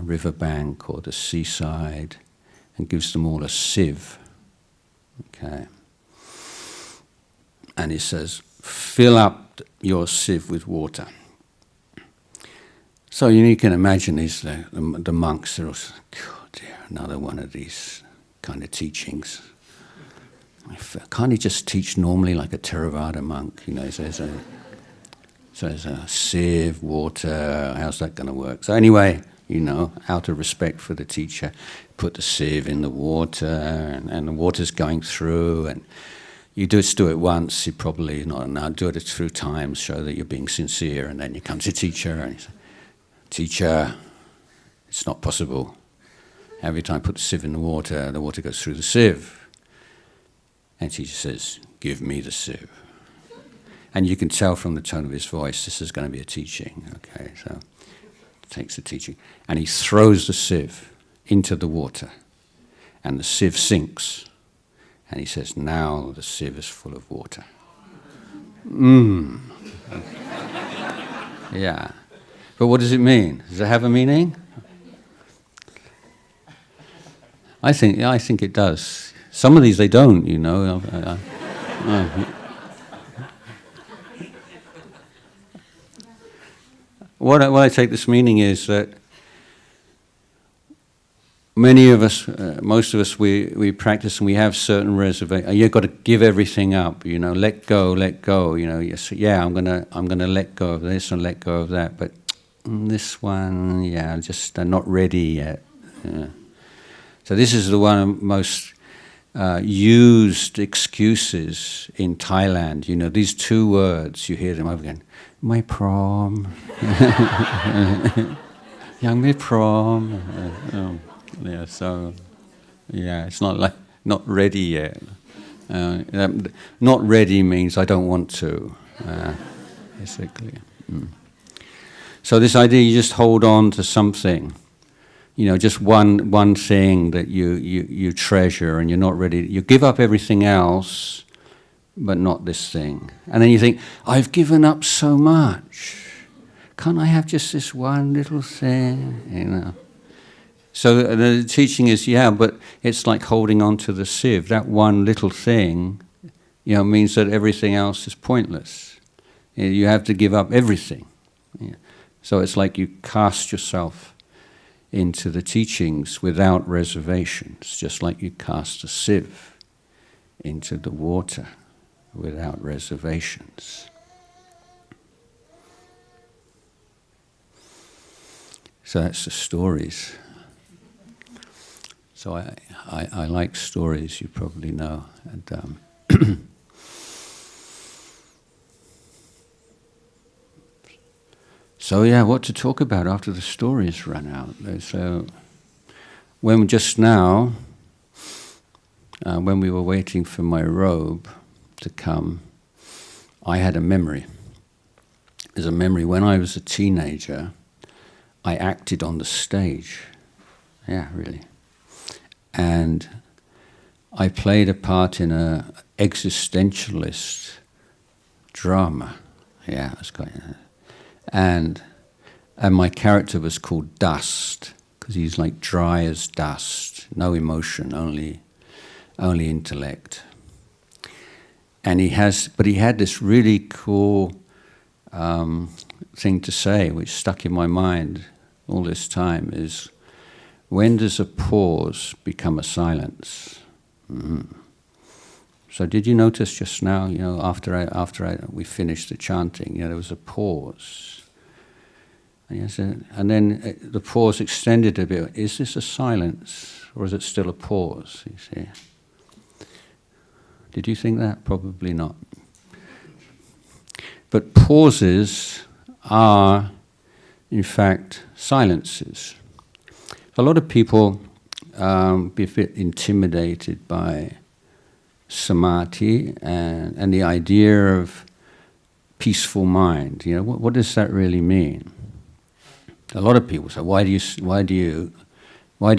riverbank or the seaside and gives them all a sieve. Okay. And he says, fill up your sieve with water. So you can imagine the monks are also, oh dear, another one of these kind of teachings. Can't he just teach normally like a Theravada monk? So there's a sieve, water, how's that going to work? So anyway, out of respect for the teacher, put the sieve in the water, and the water's going through, and you just do it once, you probably not now do it through times, show that you're being sincere, and then you come to teacher, and you say, teacher, it's not possible. Every time I put the sieve in the water goes through the sieve. And teacher says, give me the sieve. And you can tell from the tone of his voice, this is going to be a teaching. Okay, so takes the teaching. And he throws the sieve into the water. And the sieve sinks. And he says, now the sieve is full of water. Yeah. But what does it mean? Does it have a meaning? I think it does. Some of these they don't, What I take this meaning is that many of us, most of us, we practice and we have certain reservations. You've got to give everything up, let go. Yes, yeah, I'm gonna let go of this and let go of that, but this one, yeah, just not ready yet. Yeah. So this is the one most used excuses in Thailand. These two words, you hear them over again. My prom. Yang my prom. It's not ready yet. Not ready means I don't want to, basically. So this idea, you just hold on to something. Just one thing that you treasure, and you're not ready. You give up everything else, but not this thing. And then you think, I've given up so much. Can't I have just this one little thing? So the teaching is, but it's like holding on to the sieve. That one little thing, means that everything else is pointless. You have to give up everything. Yeah. So it's like you cast yourself into the teachings without reservations, just like you cast a sieve into the water without reservations. So that's the stories. So I like stories, you probably know. And so yeah, what to talk about after the stories run out? So when just now, when we were waiting for my robe to come, I had a memory. There's a memory when I was a teenager, I acted on the stage. Yeah, really. And I played a part in an existentialist drama. Yeah, it was quite. And my character was called Dust, because he's like dry as dust, no emotion, only intellect. And he had this really cool thing to say, which stuck in my mind all this time, is, when does a pause become a silence? Mm-hmm. So did you notice just now, after we finished the chanting, there was a pause. And then the pause extended a bit. Is this a silence, or is it still a pause, you see? Did you think that? Probably not. But pauses are, in fact, silences. A lot of people be a bit intimidated by samadhi and the idea of peaceful mind. What does that really mean? A lot of people say, why do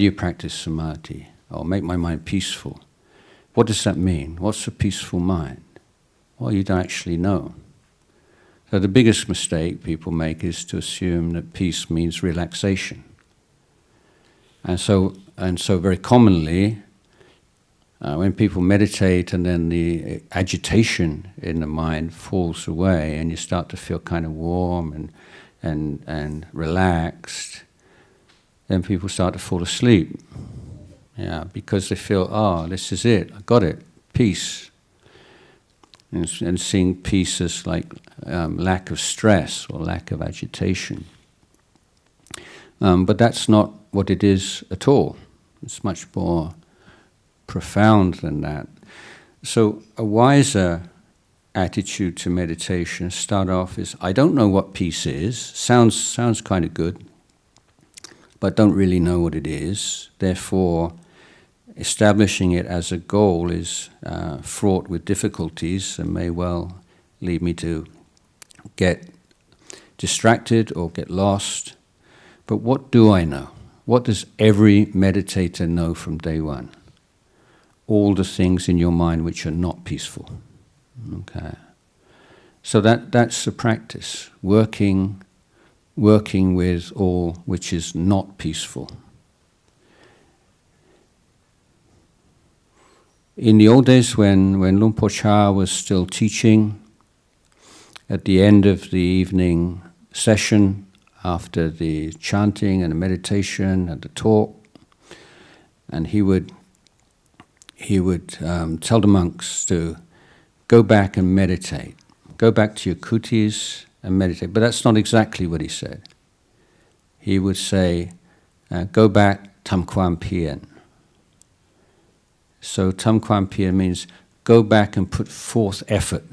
you practice samadhi? Or make my mind peaceful? What does that mean? What's a peaceful mind? Well, you don't actually know. So the biggest mistake people make is to assume that peace means relaxation. And so very commonly, when people meditate and then the agitation in the mind falls away and you start to feel kind of warm and relaxed, then people start to fall asleep. Yeah, because they feel, this is it, I got it, peace. And seeing peace as like lack of stress or lack of agitation. But that's not what it is at all. It's much more profound than that. So a wiser attitude to meditation start off is, I don't know what peace is. Sounds kind of good, but don't really know what it is. Therefore, establishing it as a goal is fraught with difficulties and may well lead me to get distracted or get lost. But what do I know? What does every meditator know from day one? All the things in your mind which are not peaceful. Okay. So that's the practice, working with all which is not peaceful. In the old days when Luang Por Chah was still teaching, at the end of the evening session, after the chanting and the meditation and the talk, and he would tell the monks to go back and meditate. Go back to your kutis and meditate. But that's not exactly what he said. He would say, go back tam kwam pien. So tam kwam pien means go back and put forth effort.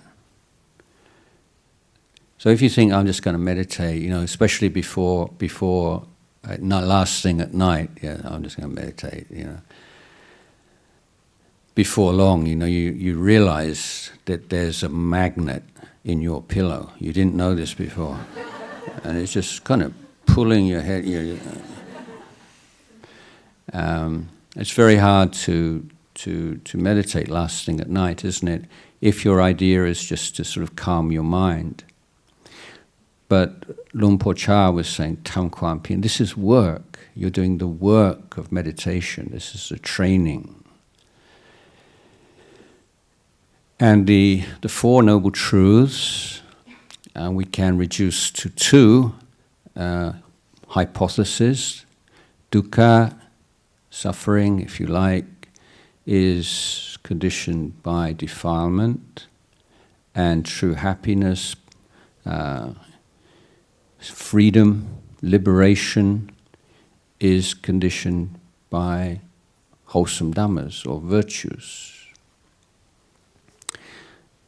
So if you think, I'm just going to meditate, especially before last thing at night, I'm just going to meditate, Before long, you realize that there's a magnet in your pillow. You didn't know this before. And it's just kind of pulling your head. It's very hard to meditate last thing at night, isn't it? If your idea is just to sort of calm your mind. But Luang Por Chah was saying, Tam Kwam Pien, this is work. You're doing the work of meditation. This is a training. And the Four Noble Truths we can reduce to two hypotheses. Dukkha, suffering, if you like, is conditioned by defilement, and true happiness, freedom, liberation, is conditioned by wholesome dhammas or virtues.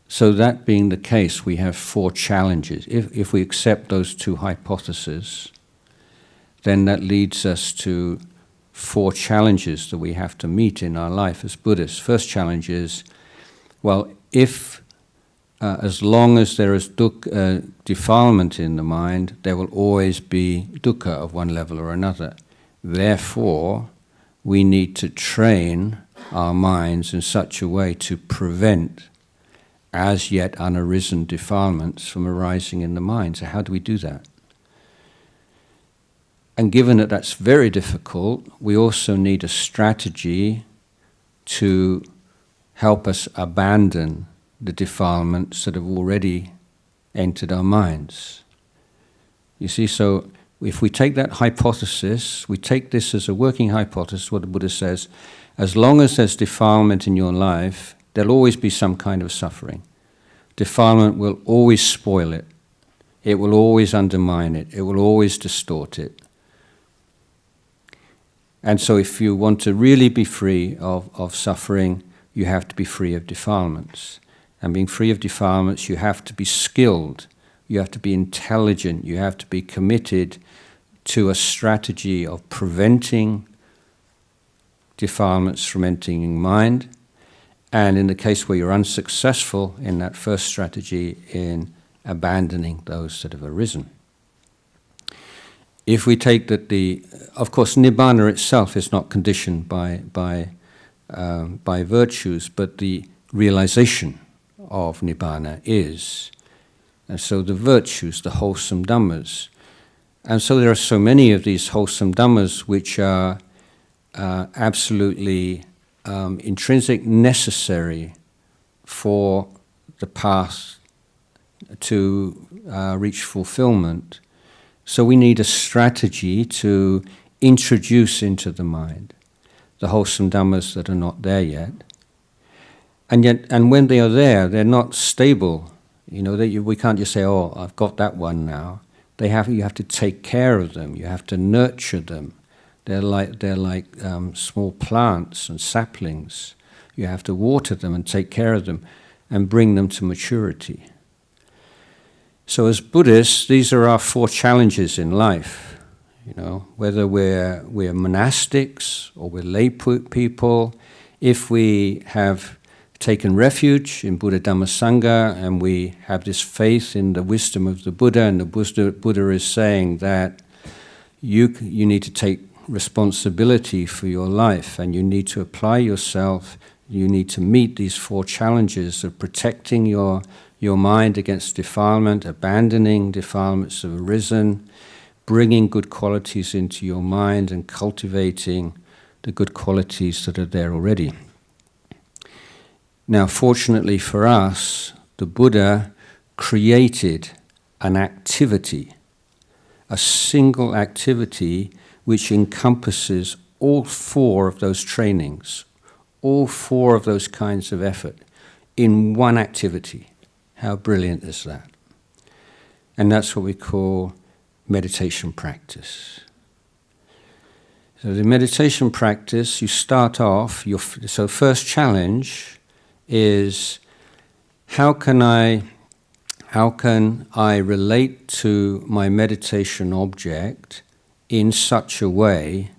So that being the case, we have 4 challenges. If we accept those 2 hypotheses, then that leads us to 4 challenges that we have to meet in our life as Buddhists. First challenge is, well, if as long as there is defilement in the mind, there will always be dukkha of one level or another. Therefore, we need to train our minds in such a way to prevent as yet unarisen defilements from arising in the mind. So how do we do that? And given that that's very difficult, we also need a strategy to help us abandon the defilements that have already entered our minds. You see, so if we take that hypothesis, we take this as a working hypothesis, what the Buddha says, as long as there's defilement in your life, there'll always be some kind of suffering. Defilement will always spoil it. It will always undermine it. It will always distort it. And so if you want to really be free of suffering, you have to be free of defilements. And being free of defilements, you have to be skilled. You have to be intelligent. You have to be committed to a strategy of preventing defilements from entering your mind. And in the case where you're unsuccessful in that first strategy, in abandoning those that have arisen. If we take that of course, nibbana itself is not conditioned by virtues, but the realization of nibbana is. And so the virtues, the wholesome dhammas. And so there are so many of these wholesome dhammas which are absolutely intrinsic, necessary for the path to reach fulfillment. So we need a strategy to introduce into the mind the wholesome dhammas that are not there yet. And when they are there, they're not stable. You know, we can't just say, "Oh, I've got that one now." You have to take care of them. You have to nurture them. They're like small plants and saplings. You have to water them and take care of them and bring them to maturity. So as Buddhists, these are our 4 challenges in life. You know, whether we're monastics or we're lay people, if we have taken refuge in Buddha Dhamma Sangha and we have this faith in the wisdom of the Buddha, and the Buddha is saying that you need to take responsibility for your life and you need to apply yourself, you need to meet these 4 challenges of protecting your mind against defilement, abandoning defilements that have arisen, bringing good qualities into your mind and cultivating the good qualities that are there already. Now, fortunately for us, the Buddha created an activity, a single activity which encompasses all 4 of those trainings, all 4 of those kinds of effort in one activity. How brilliant is that? And that's what we call meditation practice. So the meditation practice, you start off, so first challenge is how can I relate to my meditation object in such a way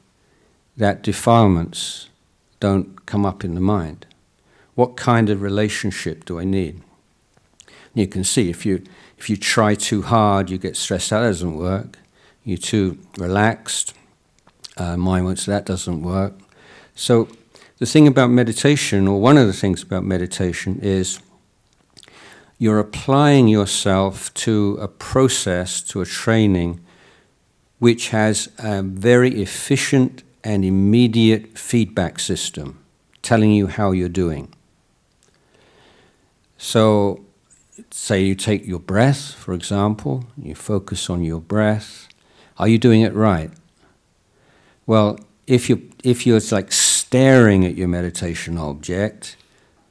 that defilements don't come up in the mind? What kind of relationship do I need? You can see if you try too hard, you get stressed out, that doesn't work. You're too relaxed, mind won't say that doesn't work. So the thing about meditation, or one of the things about meditation, is you're applying yourself to a process, to a training, which has a very efficient and immediate feedback system telling you how you're doing. So, say you take your breath, for example, you focus on your breath. Are you doing it right? Well, if you're like staring at your meditation object,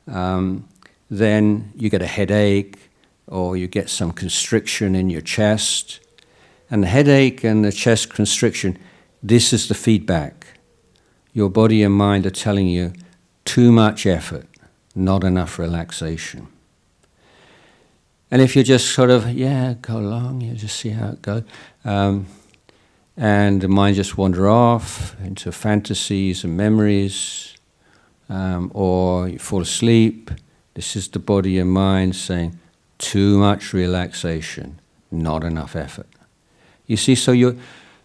then you get a headache or you get some constriction in your chest. And the headache and the chest constriction, this is the feedback. your body and mind are telling you too much effort, not enough relaxation. And if you just sort of, go along, you just see how it goes, and the mind just wander off into fantasies and memories, or you fall asleep, this is the body and mind saying, too much relaxation, not enough effort. You see, so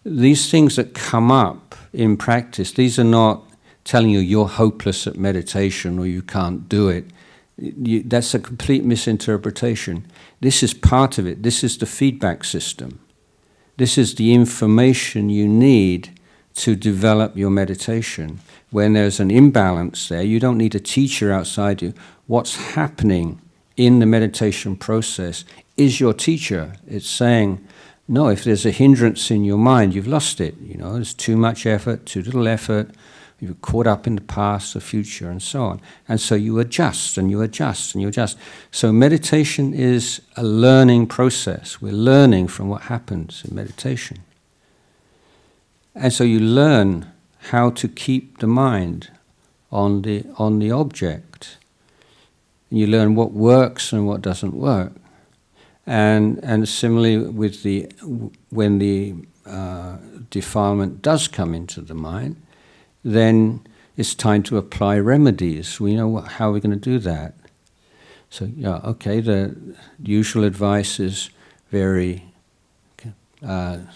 these things that come up in practice, these are not telling you you're hopeless at meditation or you can't do it. That's a complete misinterpretation. This is part of it. This is the feedback system. This is the information you need to develop your meditation. When there's an imbalance there, you don't need a teacher outside you. What's happening in the meditation process is your teacher. It's saying, no, if there's a hindrance in your mind, you've lost it. There's too much effort, too little effort. You're caught up in the past, the future, and so on. And so you adjust, and you adjust, and you adjust. So meditation is a learning process. We're learning from what happens in meditation. And so you learn how to keep the mind on the object. And you learn what works and what doesn't work. And similarly with when the defilement does come into the mind, then it's time to apply remedies. We know how we're going to do that. So, the usual advice is very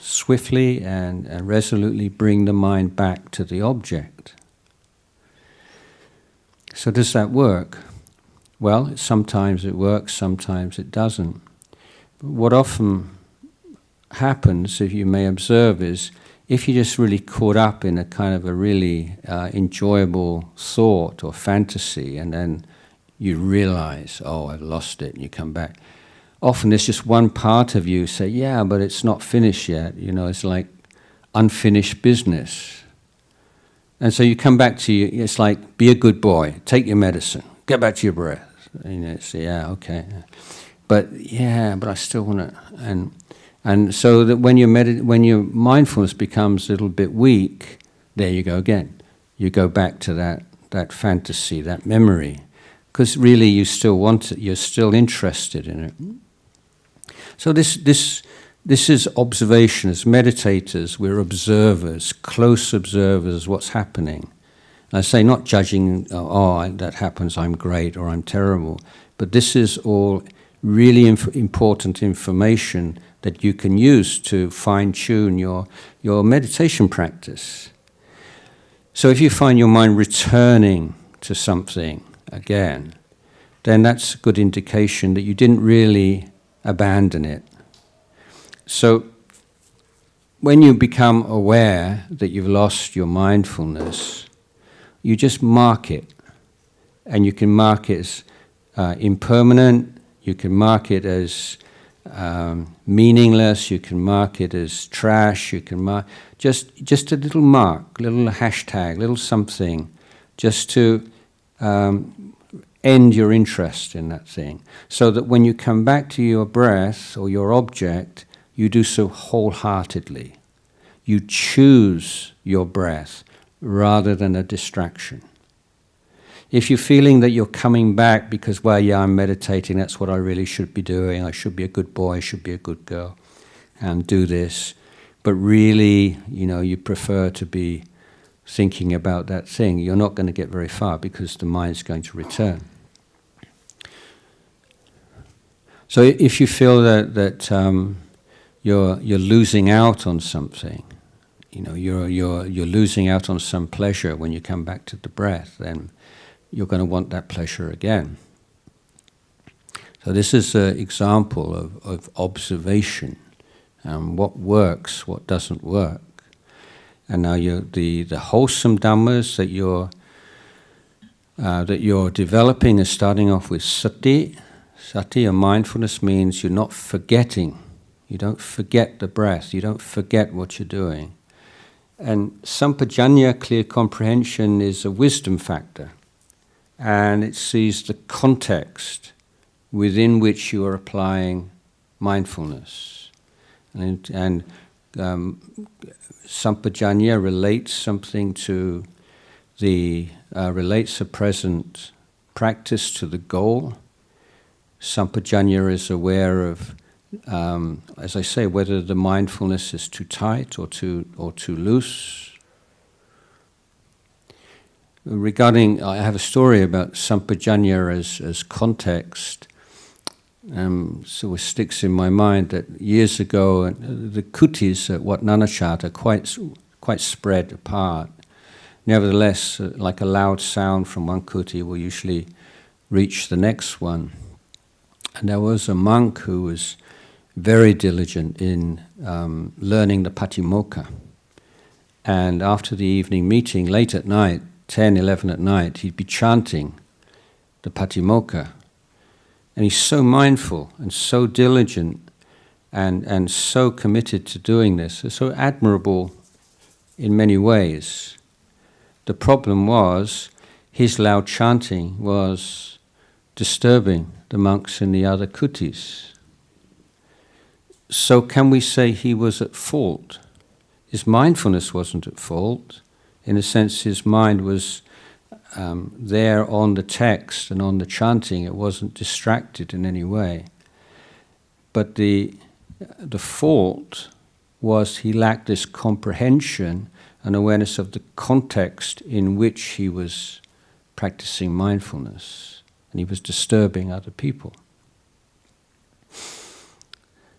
swiftly and resolutely bring the mind back to the object. So does that work? Well, sometimes it works, sometimes it doesn't. But what often happens, if you may observe, is if you're just really caught up in a kind of a really enjoyable thought or fantasy, and then you realize, I've lost it, and you come back. Often there's just one part of you say, but it's not finished yet. It's like unfinished business. And so you come back to it's like, be a good boy, take your medicine, get back to your breath. And say, okay. But I still want to, and so that when your mindfulness becomes a little bit weak, there you go again. You go back to that fantasy, that memory, because really you still want it. You're still interested in it. So this is observation. As meditators, we're observers, close observers of what's happening. I say not judging. That happens. I'm great or I'm terrible. But this is all really important information that you can use to fine-tune your meditation practice. So if you find your mind returning to something again, then that's a good indication that you didn't really abandon it. So when you become aware that you've lost your mindfulness, you just mark it. And you can mark it as impermanent, you can mark it as meaningless, you can mark it as trash, you can mark just a little mark, little hashtag, little something, just to end your interest in that thing. So that when you come back to your breath or your object, you do so wholeheartedly. You choose your breath rather than a distraction. If you're feeling that you're coming back because, I'm meditating, that's what I really should be doing, I should be a good boy, I should be a good girl, and do this, but really, you prefer to be thinking about that thing, you're not going to get very far because the mind's going to return. So if you feel that you're losing out on something, you're losing out on some pleasure when you come back to the breath, then you're going to want that pleasure again. So this is an example of observation, what works, what doesn't work. And now the wholesome dhammas that you're developing is starting off with sati. Sati or mindfulness means you're not forgetting. You don't forget the breath. You don't forget what you're doing. And sampajanya, clear comprehension, is a wisdom factor. And it sees the context within which you are applying mindfulness. And sampajanya relates something to relates a present practice to the goal. Sampajanya is aware of, as I say, whether the mindfulness is too tight or too loose. Regarding, I have a story about Sampajanya as context. So it sticks in my mind that years ago, the kutis at Wat Nanachat are quite spread apart. Nevertheless, like a loud sound from one kuti will usually reach the next one. And there was a monk who was very diligent in learning the Patimokkha. And after the evening meeting, late at night, 10, 11 at night, he'd be chanting the Patimokkha. And he's so mindful and so diligent and so committed to doing this. It's so admirable in many ways. The problem was his loud chanting was disturbing the monks in the other kutis. So can we say he was at fault? His mindfulness wasn't at fault. In a sense, his mind was there on the text and on the chanting. It wasn't distracted in any way. But the fault was he lacked this comprehension and awareness of the context in which he was practicing mindfulness, and he was disturbing other people.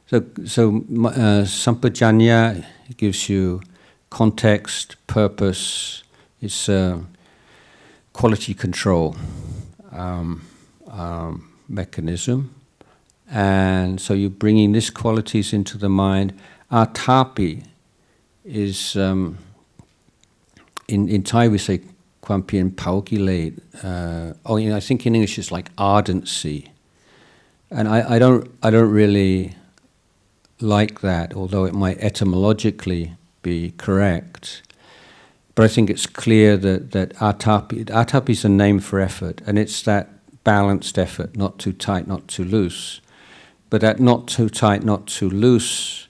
So Sampajanya gives you context, purpose. It's quality control mechanism, and so you're bringing these qualities into the mind. Atapi is in Thai we say Kwampien Paukilate. I think in English it's like ardency, and I don't really like that, although it might etymologically be correct. But I think it's clear that atapi is a name for effort, and it's that balanced effort, not too tight, not too loose. But that not too tight, not too loose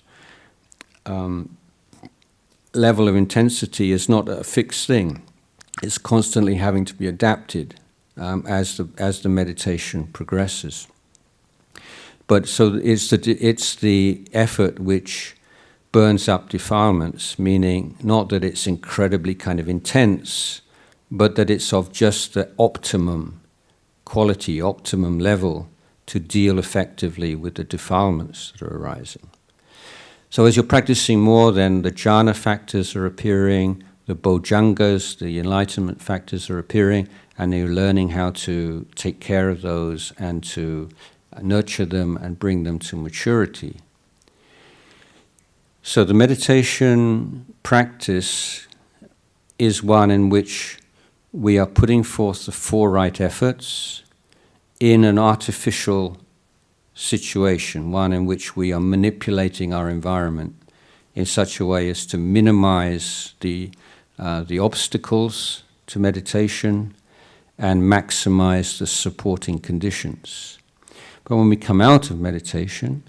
level of intensity is not a fixed thing. It's constantly having to be adapted as the meditation progresses. But so it's the effort which burns up defilements, meaning not that it's incredibly kind of intense, but that it's of just the optimum quality, optimum level to deal effectively with the defilements that are arising. So as you're practicing more, then the jhana factors are appearing, the bojjhangas, the enlightenment factors are appearing, and you're learning how to take care of those and to nurture them and bring them to maturity. So the meditation practice is one in which we are putting forth the four right efforts in an artificial situation, one in which we are manipulating our environment in such a way as to minimize the obstacles to meditation and maximize the supporting conditions. But when we come out of meditation,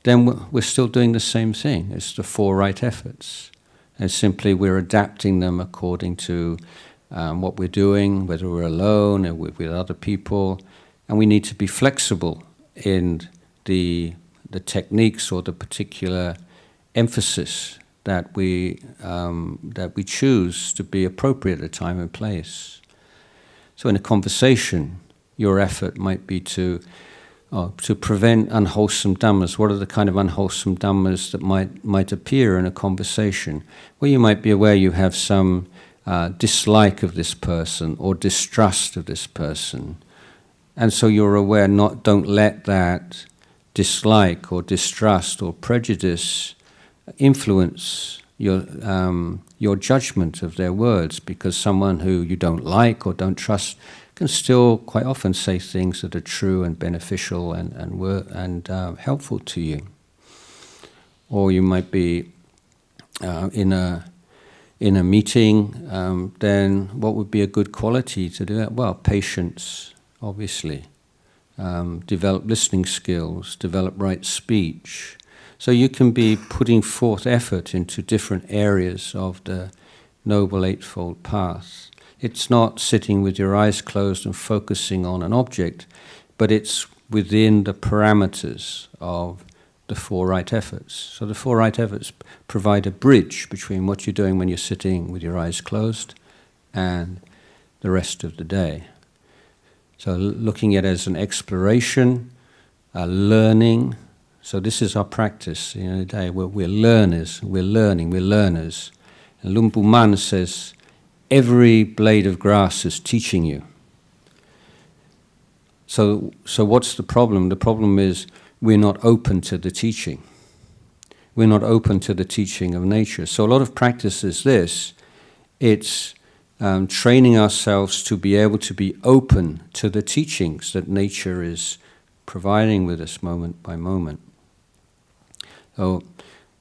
then we're still doing the same thing. It's the four right efforts. And simply we're adapting them according to what we're doing, whether we're alone or with other people. And we need to be flexible in the techniques or the particular emphasis that we choose to be appropriate at a time and place. So in a conversation, your effort might be to prevent unwholesome dhammas. What are the kind of unwholesome dhammas that might appear in a conversation? Well, you might be aware you have some dislike of this person or distrust of this person. And so you're aware, don't let that dislike or distrust or prejudice influence your judgment of their words, because someone who you don't like or don't trust can still quite often say things that are true and beneficial and helpful to you. Or you might be in a meeting, then what would be a good quality to do that? Well, patience, obviously. Develop listening skills, develop right speech. So you can be putting forth effort into different areas of the Noble Eightfold Path. It's not sitting with your eyes closed and focusing on an object, but it's within the parameters of the four right efforts. So the four right efforts provide a bridge between what you're doing when you're sitting with your eyes closed and the rest of the day. So looking at it as an exploration, a learning. So this is our practice in a day where we're learners, we're learning, we're learners. And Luang Pu Man says, every blade of grass is teaching you. So what's the problem? The problem is we're not open to the teaching. We're not open to the teaching of nature. So a lot of practice is this. It's training ourselves to be able to be open to the teachings that nature is providing with us moment by moment. So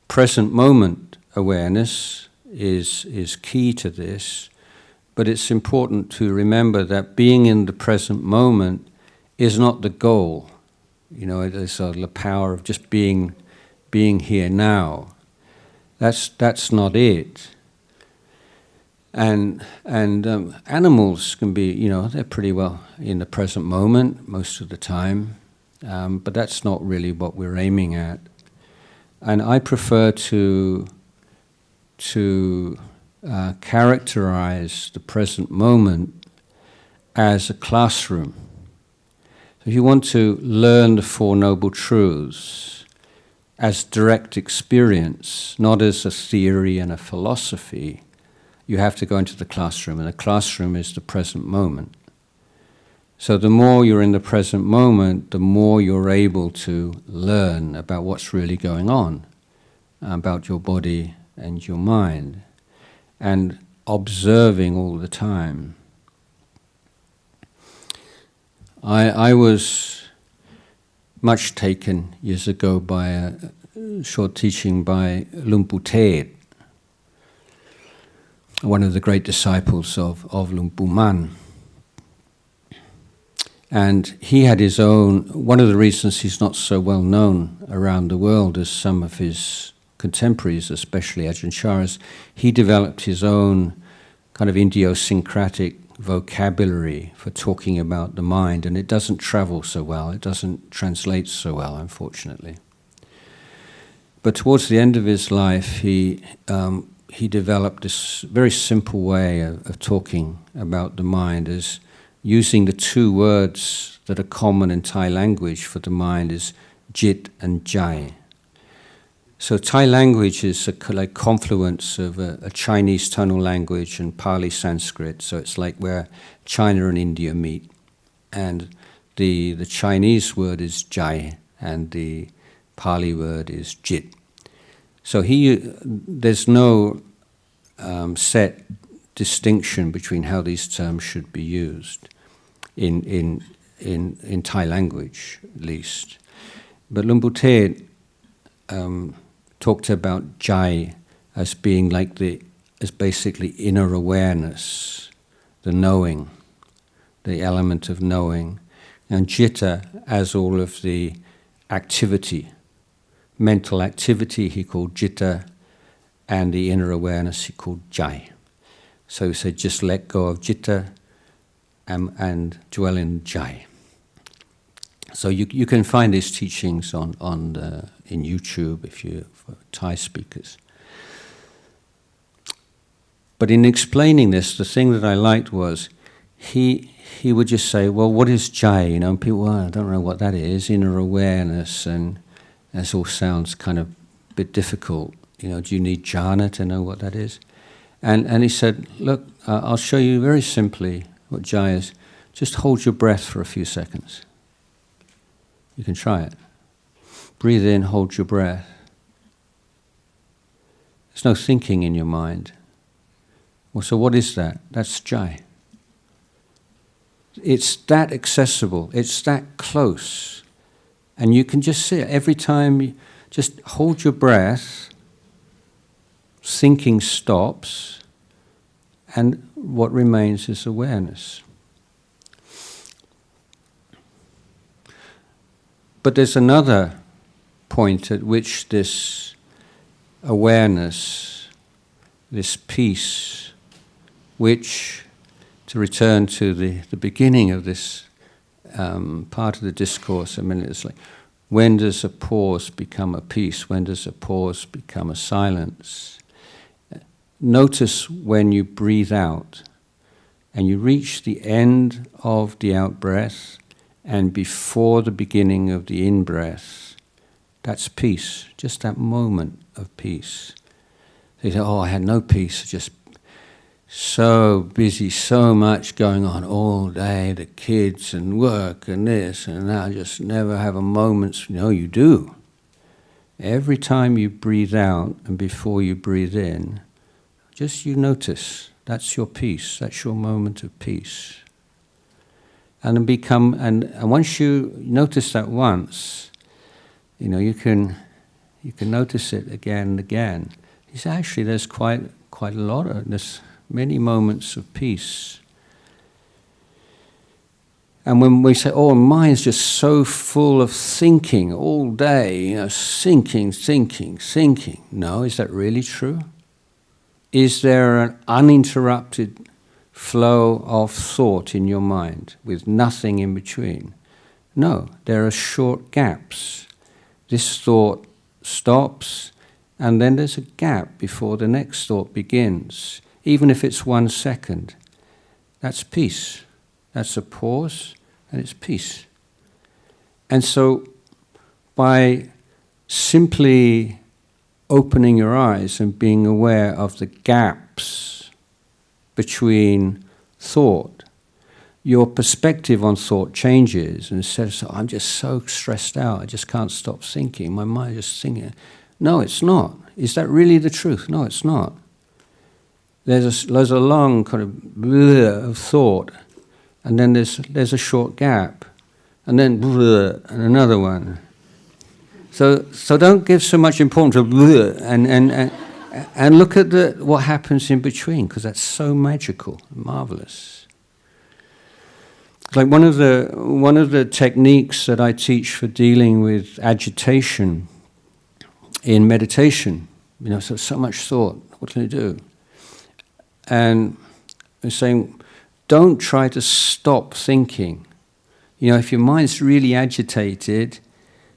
present moment awareness is key to this, but it's important to remember that being in the present moment is not the goal. You know, it is the power of just being here now. That's not it. And animals can be, you know, they're pretty well in the present moment most of the time, but that's not really what we're aiming at. And I prefer to characterize the present moment as a classroom. So if you want to learn the Four Noble Truths as direct experience, not as a theory and a philosophy, you have to go into the classroom, and the classroom is the present moment. So the more you're in the present moment, the more you're able to learn about what's really going on, about your body and your mind, and observing all the time. I was much taken years ago by a short teaching by Luang Pu Tet, one of the great disciples of Luang Pu Man. And he had his own, one of the reasons he's not so well known around the world as some of his contemporaries, especially Ajahn Jayasaro, he developed his own kind of idiosyncratic vocabulary for talking about the mind, and it doesn't travel so well, it doesn't translate so well, unfortunately. But towards the end of his life, he developed this very simple way of talking about the mind, as using the two words that are common in Thai language for the mind is jit and jai. So Thai language is a like confluence of a Chinese tonal language and Pali Sanskrit. So it's like where China and India meet. And the Chinese word is jai and the Pali word is jit. So there's no set distinction between how these terms should be used in Thai language, at least. But Luang Pu Tet talked about jai as being like as basically inner awareness, the knowing, the element of knowing, and jitta as all of the activity, mental activity he called jitta, and the inner awareness he called jai. So he said, just let go of jitta and dwell in jai. So you can find these teachings in YouTube if you for Thai speakers. But in explaining this, the thing that I liked was he would just say, well, what is jai? You know, and people, well, I don't know what that is, inner awareness, and this all sounds kind of a bit difficult. You know, do you need jhana to know what that is? And he said, look, I'll show you very simply what jai is. Just hold your breath for a few seconds. You can try it. Breathe in, hold your breath. There's no thinking in your mind. Well, so what is that? That's jai. It's that accessible. It's that close. And you can just see it. Every time you just hold your breath, thinking stops, and what remains is awareness. But there's another point at which this awareness, this peace, which to return to the beginning of this part of the discourse a minute, it's like, when does a pause become a peace? When does a pause become a silence? Notice when you breathe out and you reach the end of the out-breath and before the beginning of the in-breath. That's peace, just that moment of peace. You say, oh, I had no peace, just so busy, so much going on all day, the kids and work and this and that, I just never have a moment's, no, you do. Every time you breathe out and before you breathe in, just you notice, that's your peace, that's your moment of peace. And once you notice that once, you can notice it again and again. You say, actually, there's quite a lot of this. Many moments of peace. And when we say, oh, mind's just so full of thinking all day, thinking. No, is that really true? Is there an uninterrupted flow of thought in your mind with nothing in between? No, there are short gaps. This thought stops, and then there's a gap before the next thought begins. Even if it's 1 second, that's peace. That's a pause, and it's peace. And so, by simply opening your eyes and being aware of the gaps between thought, your perspective on thought changes. And instead of, I'm just so stressed out, I just can't stop thinking, my mind is just thinking. No, it's not. Is that really the truth? No, it's not. There's a long kind of blur of thought, and then there's a short gap, and then blur, and another one. So don't give so much importance to blur, and look at what happens in between, because that's so magical, marvelous. It's like one of the techniques that I teach for dealing with agitation in meditation. So much thought. What can I do? And I'm saying, don't try to stop thinking. If your mind's really agitated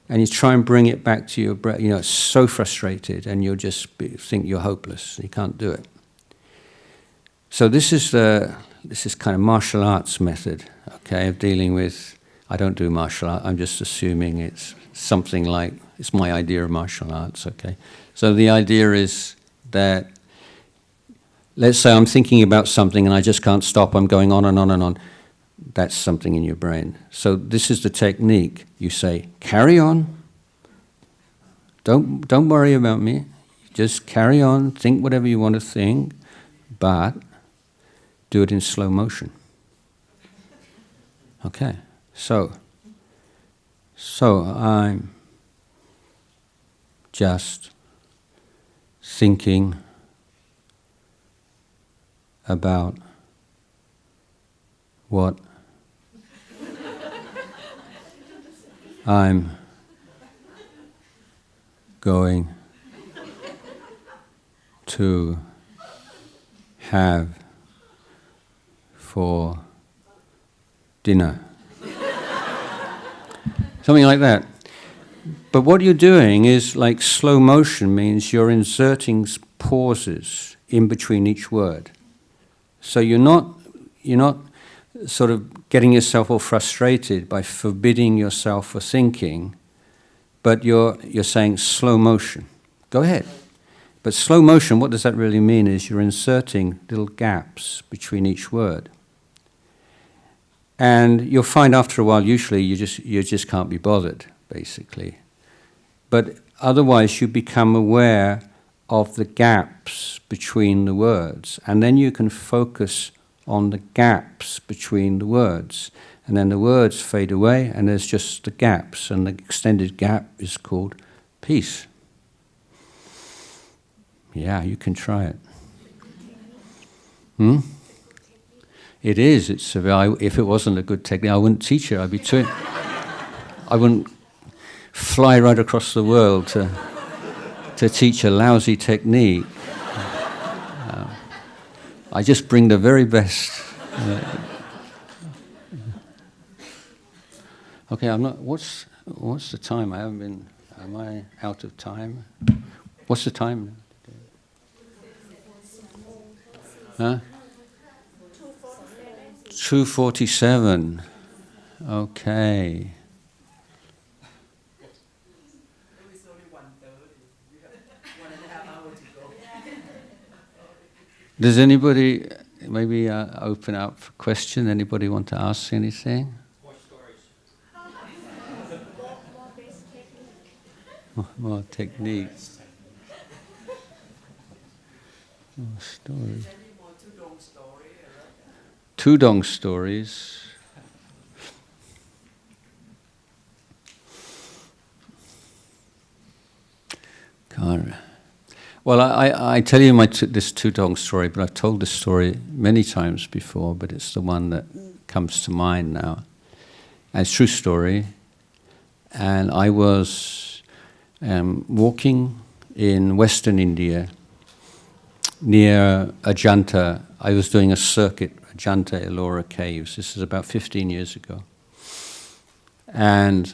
and you try and bring it back to your breath, it's so frustrated and you'll just think you're hopeless. You can't do it. So this is kind of martial arts method, okay, of dealing with, I don't do martial art, I'm just assuming it's something like, it's my idea of martial arts, okay. So the idea is that, let's say I'm thinking about something and I just can't stop, I'm going on and on and on. That's something in your brain. So this is the technique. You say, carry on. Don't worry about me. Just carry on, think whatever you want to think, but do it in slow motion. Okay, so I'm just thinking about what I'm going to have for dinner. Something like that. But what you're doing is, like, slow motion means you're inserting pauses in between each word. So you're not sort of getting yourself all frustrated by forbidding yourself for thinking, but you're saying slow motion. Go ahead. But slow motion, what does that really mean is you're inserting little gaps between each word. And you'll find after a while, usually you just can't be bothered, basically. But otherwise you become aware of the gaps between the words, and then you can focus on the gaps between the words, and then the words fade away and there's just the gaps, and the extended gap is called peace. Yeah, you can try it. It is. If it wasn't a good technique, I wouldn't teach it. I wouldn't fly right across the world to teach a lousy technique. I just bring the very best. Okay, I'm not. What's the time? I haven't been. Am I out of time? What's the time? Huh? 2:47. Okay. Does anybody maybe open up for question? Anybody want to ask anything? More techniques. More stories. Tudong stories. God. Well, I tell you this Tudong story, but I've told this story many times before, but it's the one that comes to mind now. And it's a true story. And I was walking in Western India near Ajanta. I was doing a circuit, Ajanta Ellora Caves. This is about 15 years ago. And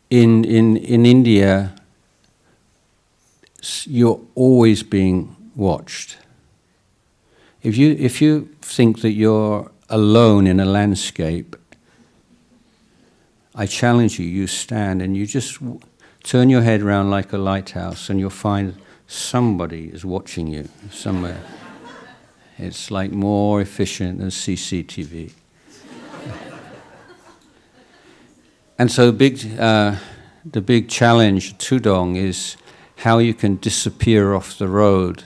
in India, you're always being watched. If you think that you're alone in a landscape, I challenge you, you stand and you just turn your head around like a lighthouse and you'll find somebody is watching you somewhere. It's like more efficient than CCTV. And so the big challenge, Tudong, is how you can disappear off the road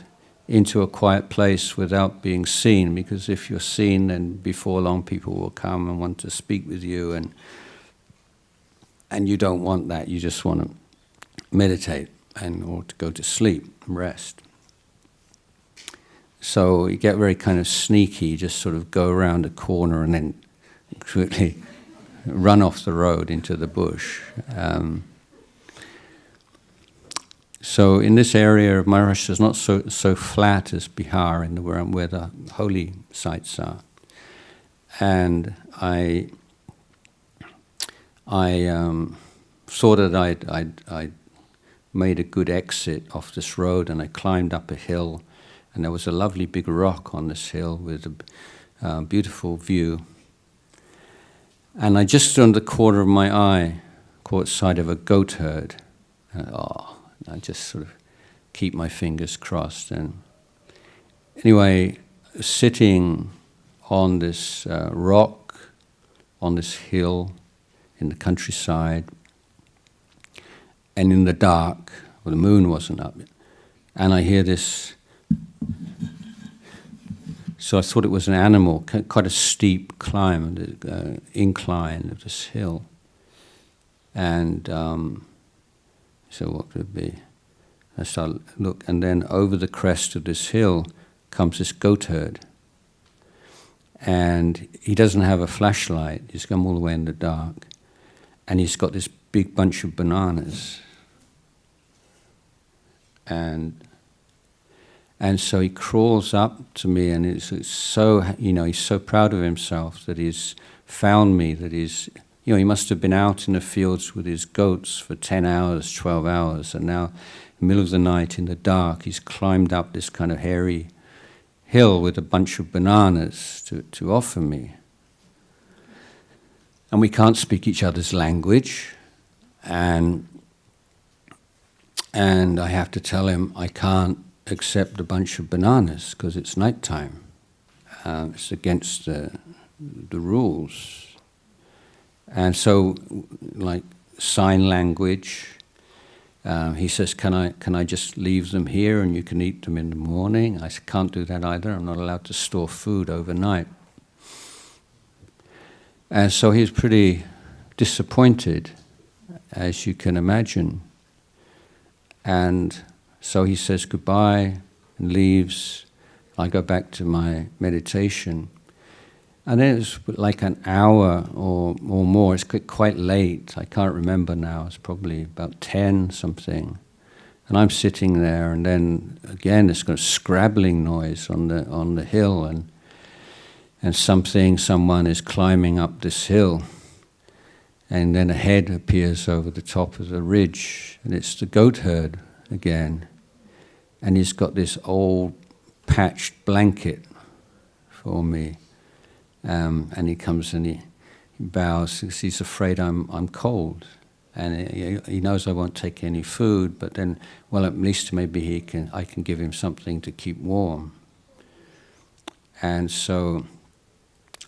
into a quiet place without being seen, because if you're seen, then before long people will come and want to speak with you, and you don't want that. You just want to meditate or to go to sleep and rest. So you get very kind of sneaky, just sort of go around a corner and then quickly run off the road into the bush. So in this area of Maharashtra, it's not so flat as Bihar, where the holy sites are. And I saw that I'd made a good exit off this road, and I climbed up a hill, and there was a lovely big rock on this hill with a beautiful view. And I just turned the corner of my eye, caught sight of a goat herd. I just sort of keep my fingers crossed. And anyway, sitting on this rock, on this hill in the countryside, and in the dark, well, the moon wasn't up yet, and I hear this. So I thought it was an animal, quite a steep climb, incline of this hill. And so what could it be? I start look, and then over the crest of this hill comes this goat herd. And he doesn't have a flashlight, he's come all the way in the dark. And he's got this big bunch of bananas. And so he crawls up to me, and it's so, he's so proud of himself that he's found me, that he's, he must have been out in the fields with his goats for 10 hours, 12 hours, and now in the middle of the night in the dark, he's climbed up this kind of hairy hill with a bunch of bananas to offer me. And we can't speak each other's language, and I have to tell him I can't accept a bunch of bananas because it's nighttime. It's against the rules. And so, like sign language, he says, can I just leave them here and you can eat them in the morning? I can't do that either. I'm not allowed to store food overnight. And so he's pretty disappointed, as you can imagine. And so he says goodbye and leaves. I go back to my meditation. And then it's like an hour or more. It's quite late. I can't remember now. It's probably about 10 something. And I'm sitting there, and then again this kind of scrabbling noise on the hill, and someone is climbing up this hill, and then a head appears over the top of the ridge, and it's the goat herd again, and he's got this old patched blanket for me, and he comes and he bows because he's afraid I'm cold. And he knows I won't take any food, but then, well, at least maybe I can give him something to keep warm. And so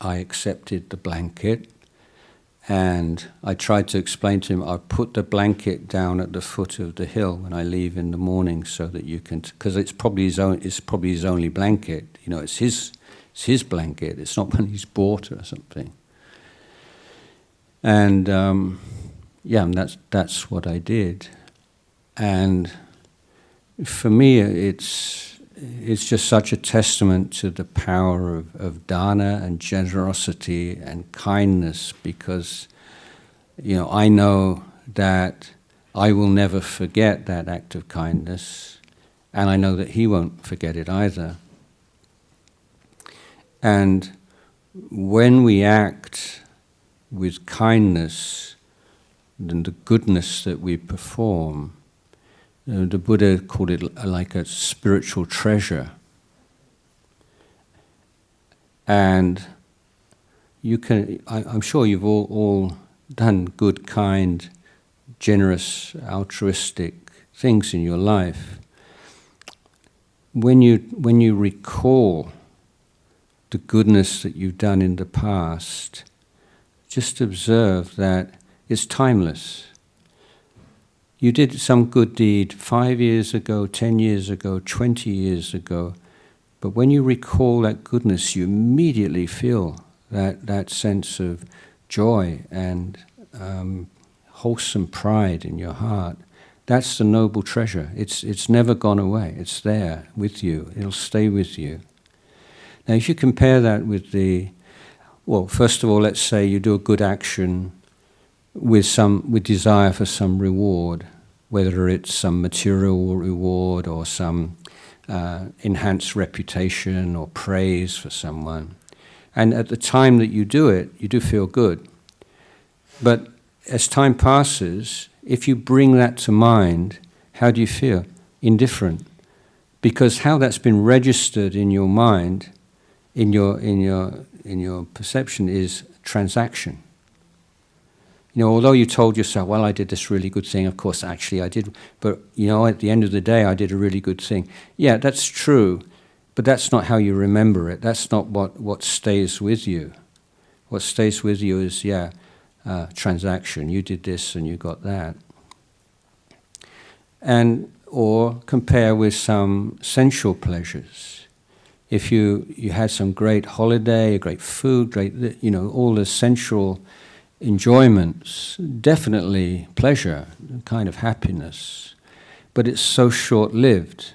I accepted the blanket, and I tried to explain to him, I put the blanket down at the foot of the hill when I leave in the morning, so that you can, because it's probably his only blanket. You know, it's his blanket. It's not one he's bought or something. And and that's what I did. And for me, it's just such a testament to the power of dana and generosity and kindness, because, you know, I know that I will never forget that act of kindness, and I know that he won't forget it either. And when we act with kindness, and the goodness that we perform, the Buddha called it like a spiritual treasure. And I'm sure you've all done good, kind, generous, altruistic things in your life. When you recall the goodness that you've done in the past, just observe that it's timeless. You did some good deed 5 years ago, 10 years ago, 20 years ago, but when you recall that goodness, you immediately feel that sense of joy and wholesome pride in your heart. That's the noble treasure. It's never gone away. It's there with you. It'll stay with you. Now, if you compare that with first of all, let's say you do a good action with desire for some reward, whether it's some material reward or some enhanced reputation or praise for someone. And at the time that you do it, you do feel good. But as time passes, if you bring that to mind, how do you feel? Indifferent. Because how that's been registered in your mind, in your perception, is transaction. You know, although you told yourself, well, I did this really good thing, of course, actually I did, but, you know, at the end of the day, I did a really good thing. Yeah, that's true, but that's not how you remember it. That's not what stays with you. What stays with you is, transaction. You did this and you got that. Or compare with some sensual pleasures. If you had some great holiday, great food, all the sensual enjoyments, definitely pleasure, kind of happiness, but it's so short-lived.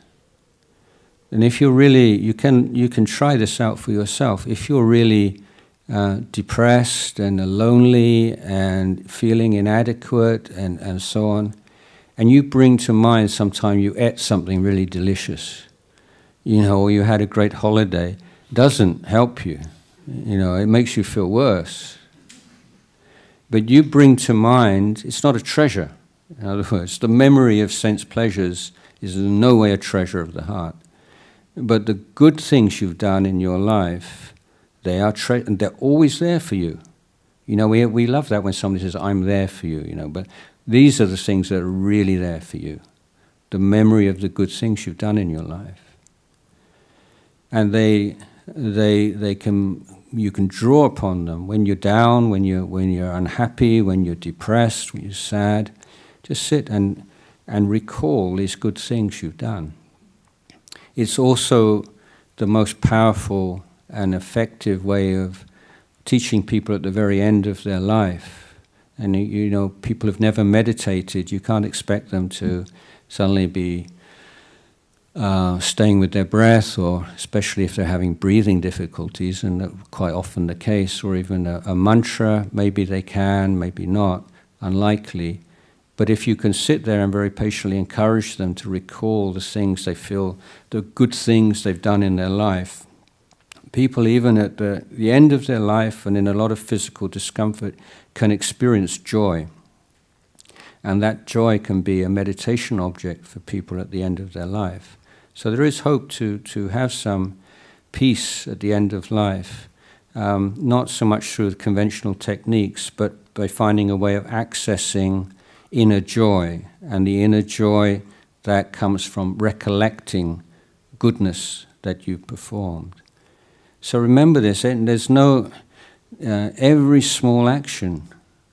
And if you're really, you can try this out for yourself. If you're really depressed and lonely and feeling inadequate and so on, and you bring to mind sometime you ate something really delicious, or you had a great holiday, doesn't help you. It makes you feel worse. But you bring to mind, it's not a treasure. In other words, the memory of sense pleasures is in no way a treasure of the heart. But the good things you've done in your life, and they're always there for you. We love that when somebody says, I'm there for you, but these are the things that are really there for you. The memory of the good things you've done in your life. And you can draw upon them when you're down, when you're unhappy, when you're depressed, when you're sad. Just sit and recall these good things you've done. It's also the most powerful and effective way of teaching people at the very end of their life. And people who've never meditated, you can't expect them to suddenly be staying with their breath, or especially if they're having breathing difficulties, and that's quite often the case, or even a mantra, maybe they can, maybe not, unlikely. But if you can sit there and very patiently encourage them to recall the things they feel, the good things they've done in their life, people even at the end of their life and in a lot of physical discomfort can experience joy. And that joy can be a meditation object for people at the end of their life. So there is hope to have some peace at the end of life, not so much through conventional techniques, but by finding a way of accessing inner joy, and the inner joy that comes from recollecting goodness that you've performed. So remember this, there's no, every small action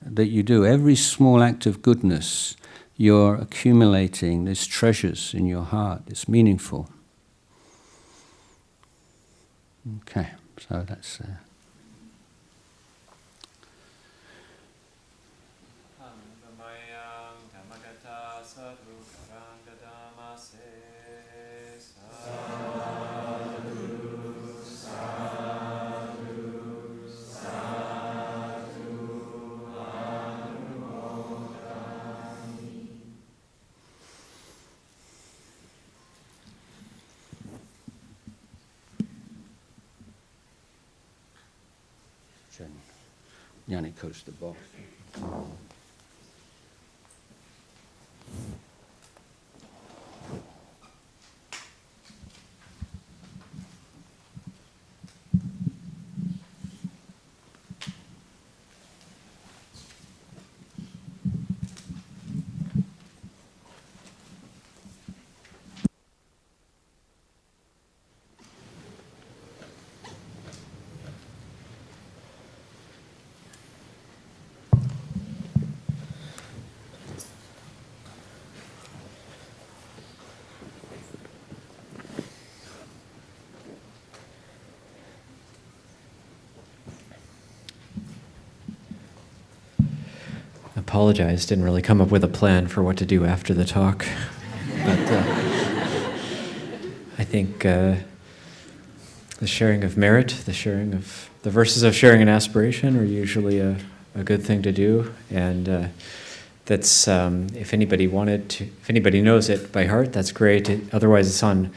that you do, every small act of goodness, you're accumulating these treasures in your heart. It's meaningful. Okay, so that's... Yanni coached the ball. Apologize, didn't really come up with a plan for what to do after the talk. But I think the sharing of merit, the sharing of the verses of sharing an aspiration are usually a good thing to do. And that's, if anybody knows it by heart, that's great. Otherwise, it's on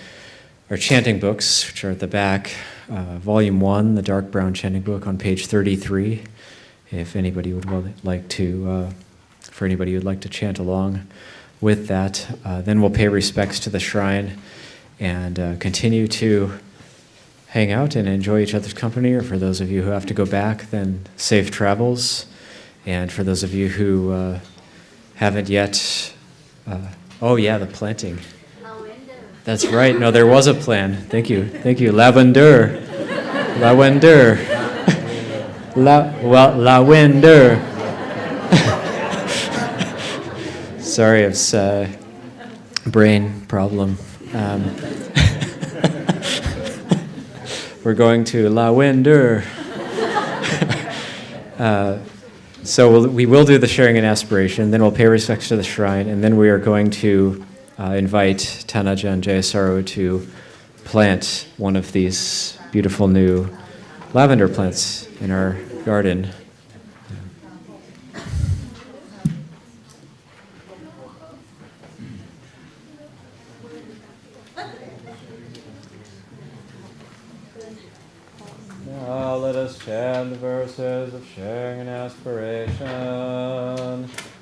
our chanting books, which are at the back. Volume 1, the dark brown chanting book on page 33. If anybody would like to, for anybody who'd like to chant along with that, then we'll pay respects to the shrine and continue to hang out and enjoy each other's company. Or for those of you who have to go back, then safe travels. And for those of you who haven't yet, oh yeah, the planting. That's right. No, there was a plan. Thank you. Lavender. Lavender. Sorry, it's a brain problem. We're going to Lavender. So we will do the sharing and aspiration, then we'll pay respects to the shrine, and then we are going to invite Ajahn Jayasaro to plant one of these beautiful new lavender plants in our garden. Now let us chant the verses of sharing and aspiration.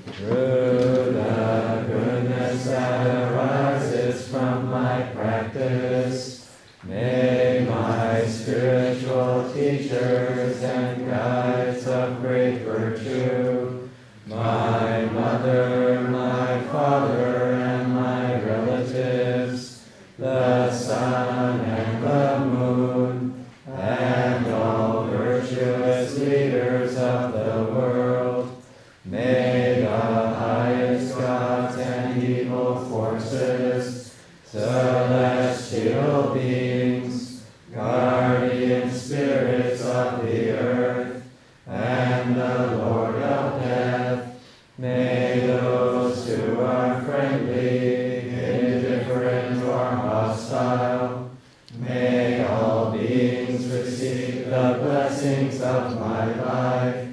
Through the goodness that arises from my practice, may my spiritual teachers and guides of great virtue, my mother, my father, and my relatives, the sun and the moon, and all virtuous leaders of the world, may the highest gods and evil forces, celestial beings, guardian spirits of the earth, and the Lord of death, may those who are friendly, indifferent, or hostile, may all beings receive the blessings of my life.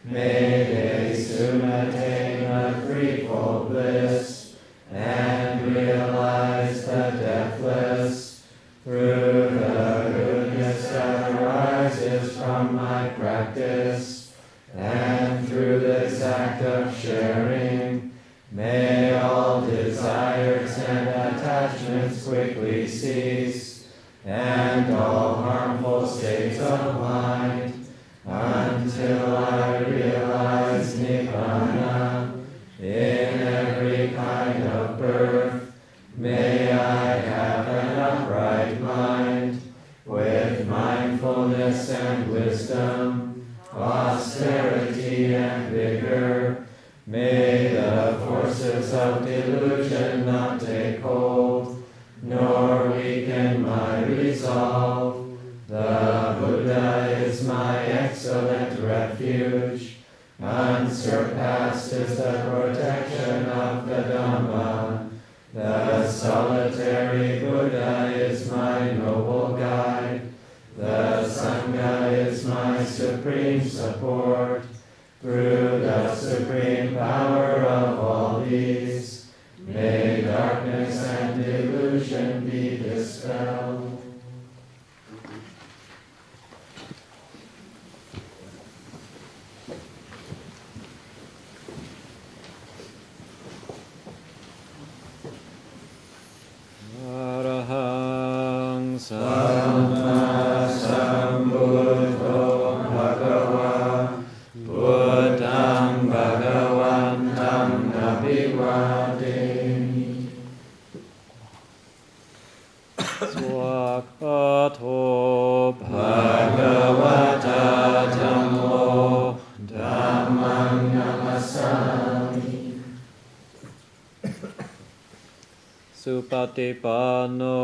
May they soon attain a free threefold bliss, and realize the deathless through the goodness that arises from my practice, and through this act of sharing, may all desires and attachments quickly cease, and all harmful states of mind, until I realize Nibbana in every kind of birth. May I have an upright mind, with mindfulness and wisdom, austerity and vigor. May the forces of delusion not take hold, nor weaken my resolve. The Buddha is my excellent refuge. Unsurpassed is the protection of the Dhamma. The solitary Buddha is my noble guide. The Sangha is my supreme support. Through the supreme power of all these, may darkness and delusion be dispelled. Arahang Samma Sambuddho Bhagava Buddhang Bhagavantam Abhivademi. Swakato Bhagavata Dhammo Dhammang Namasami. Supatipano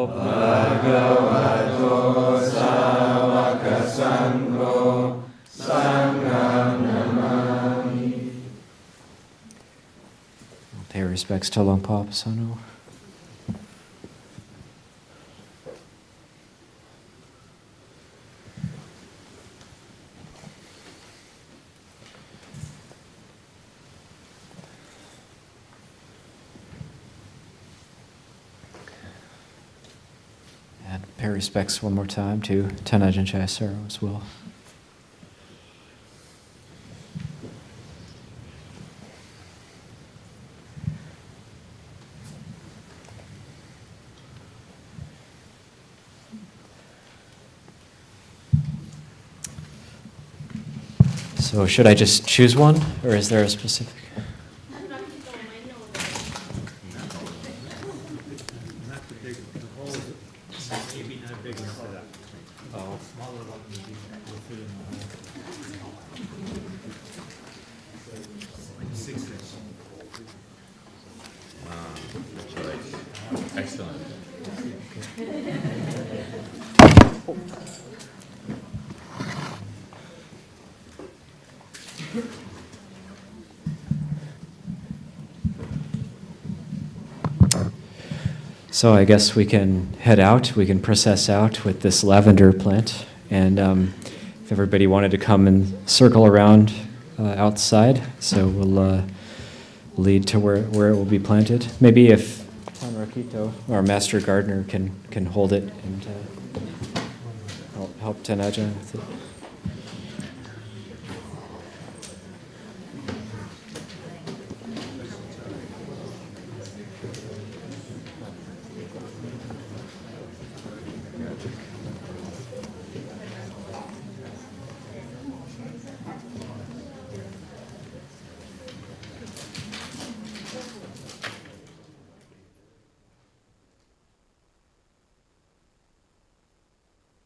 Bhagavato Sāvaka Sangho Sangham Namami. Pay respects to Luang Pah Pasano. And pay respects one more time to Ajahn Jayasaro as well. So should I just choose one, or is there a specific? Excellent. So I guess we can head out, we can process out with this lavender plant. And if everybody wanted to come and circle around outside, so we'll lead to where it will be planted. Maybe if Rakito, our master gardener, can hold it and help Ajahn with it.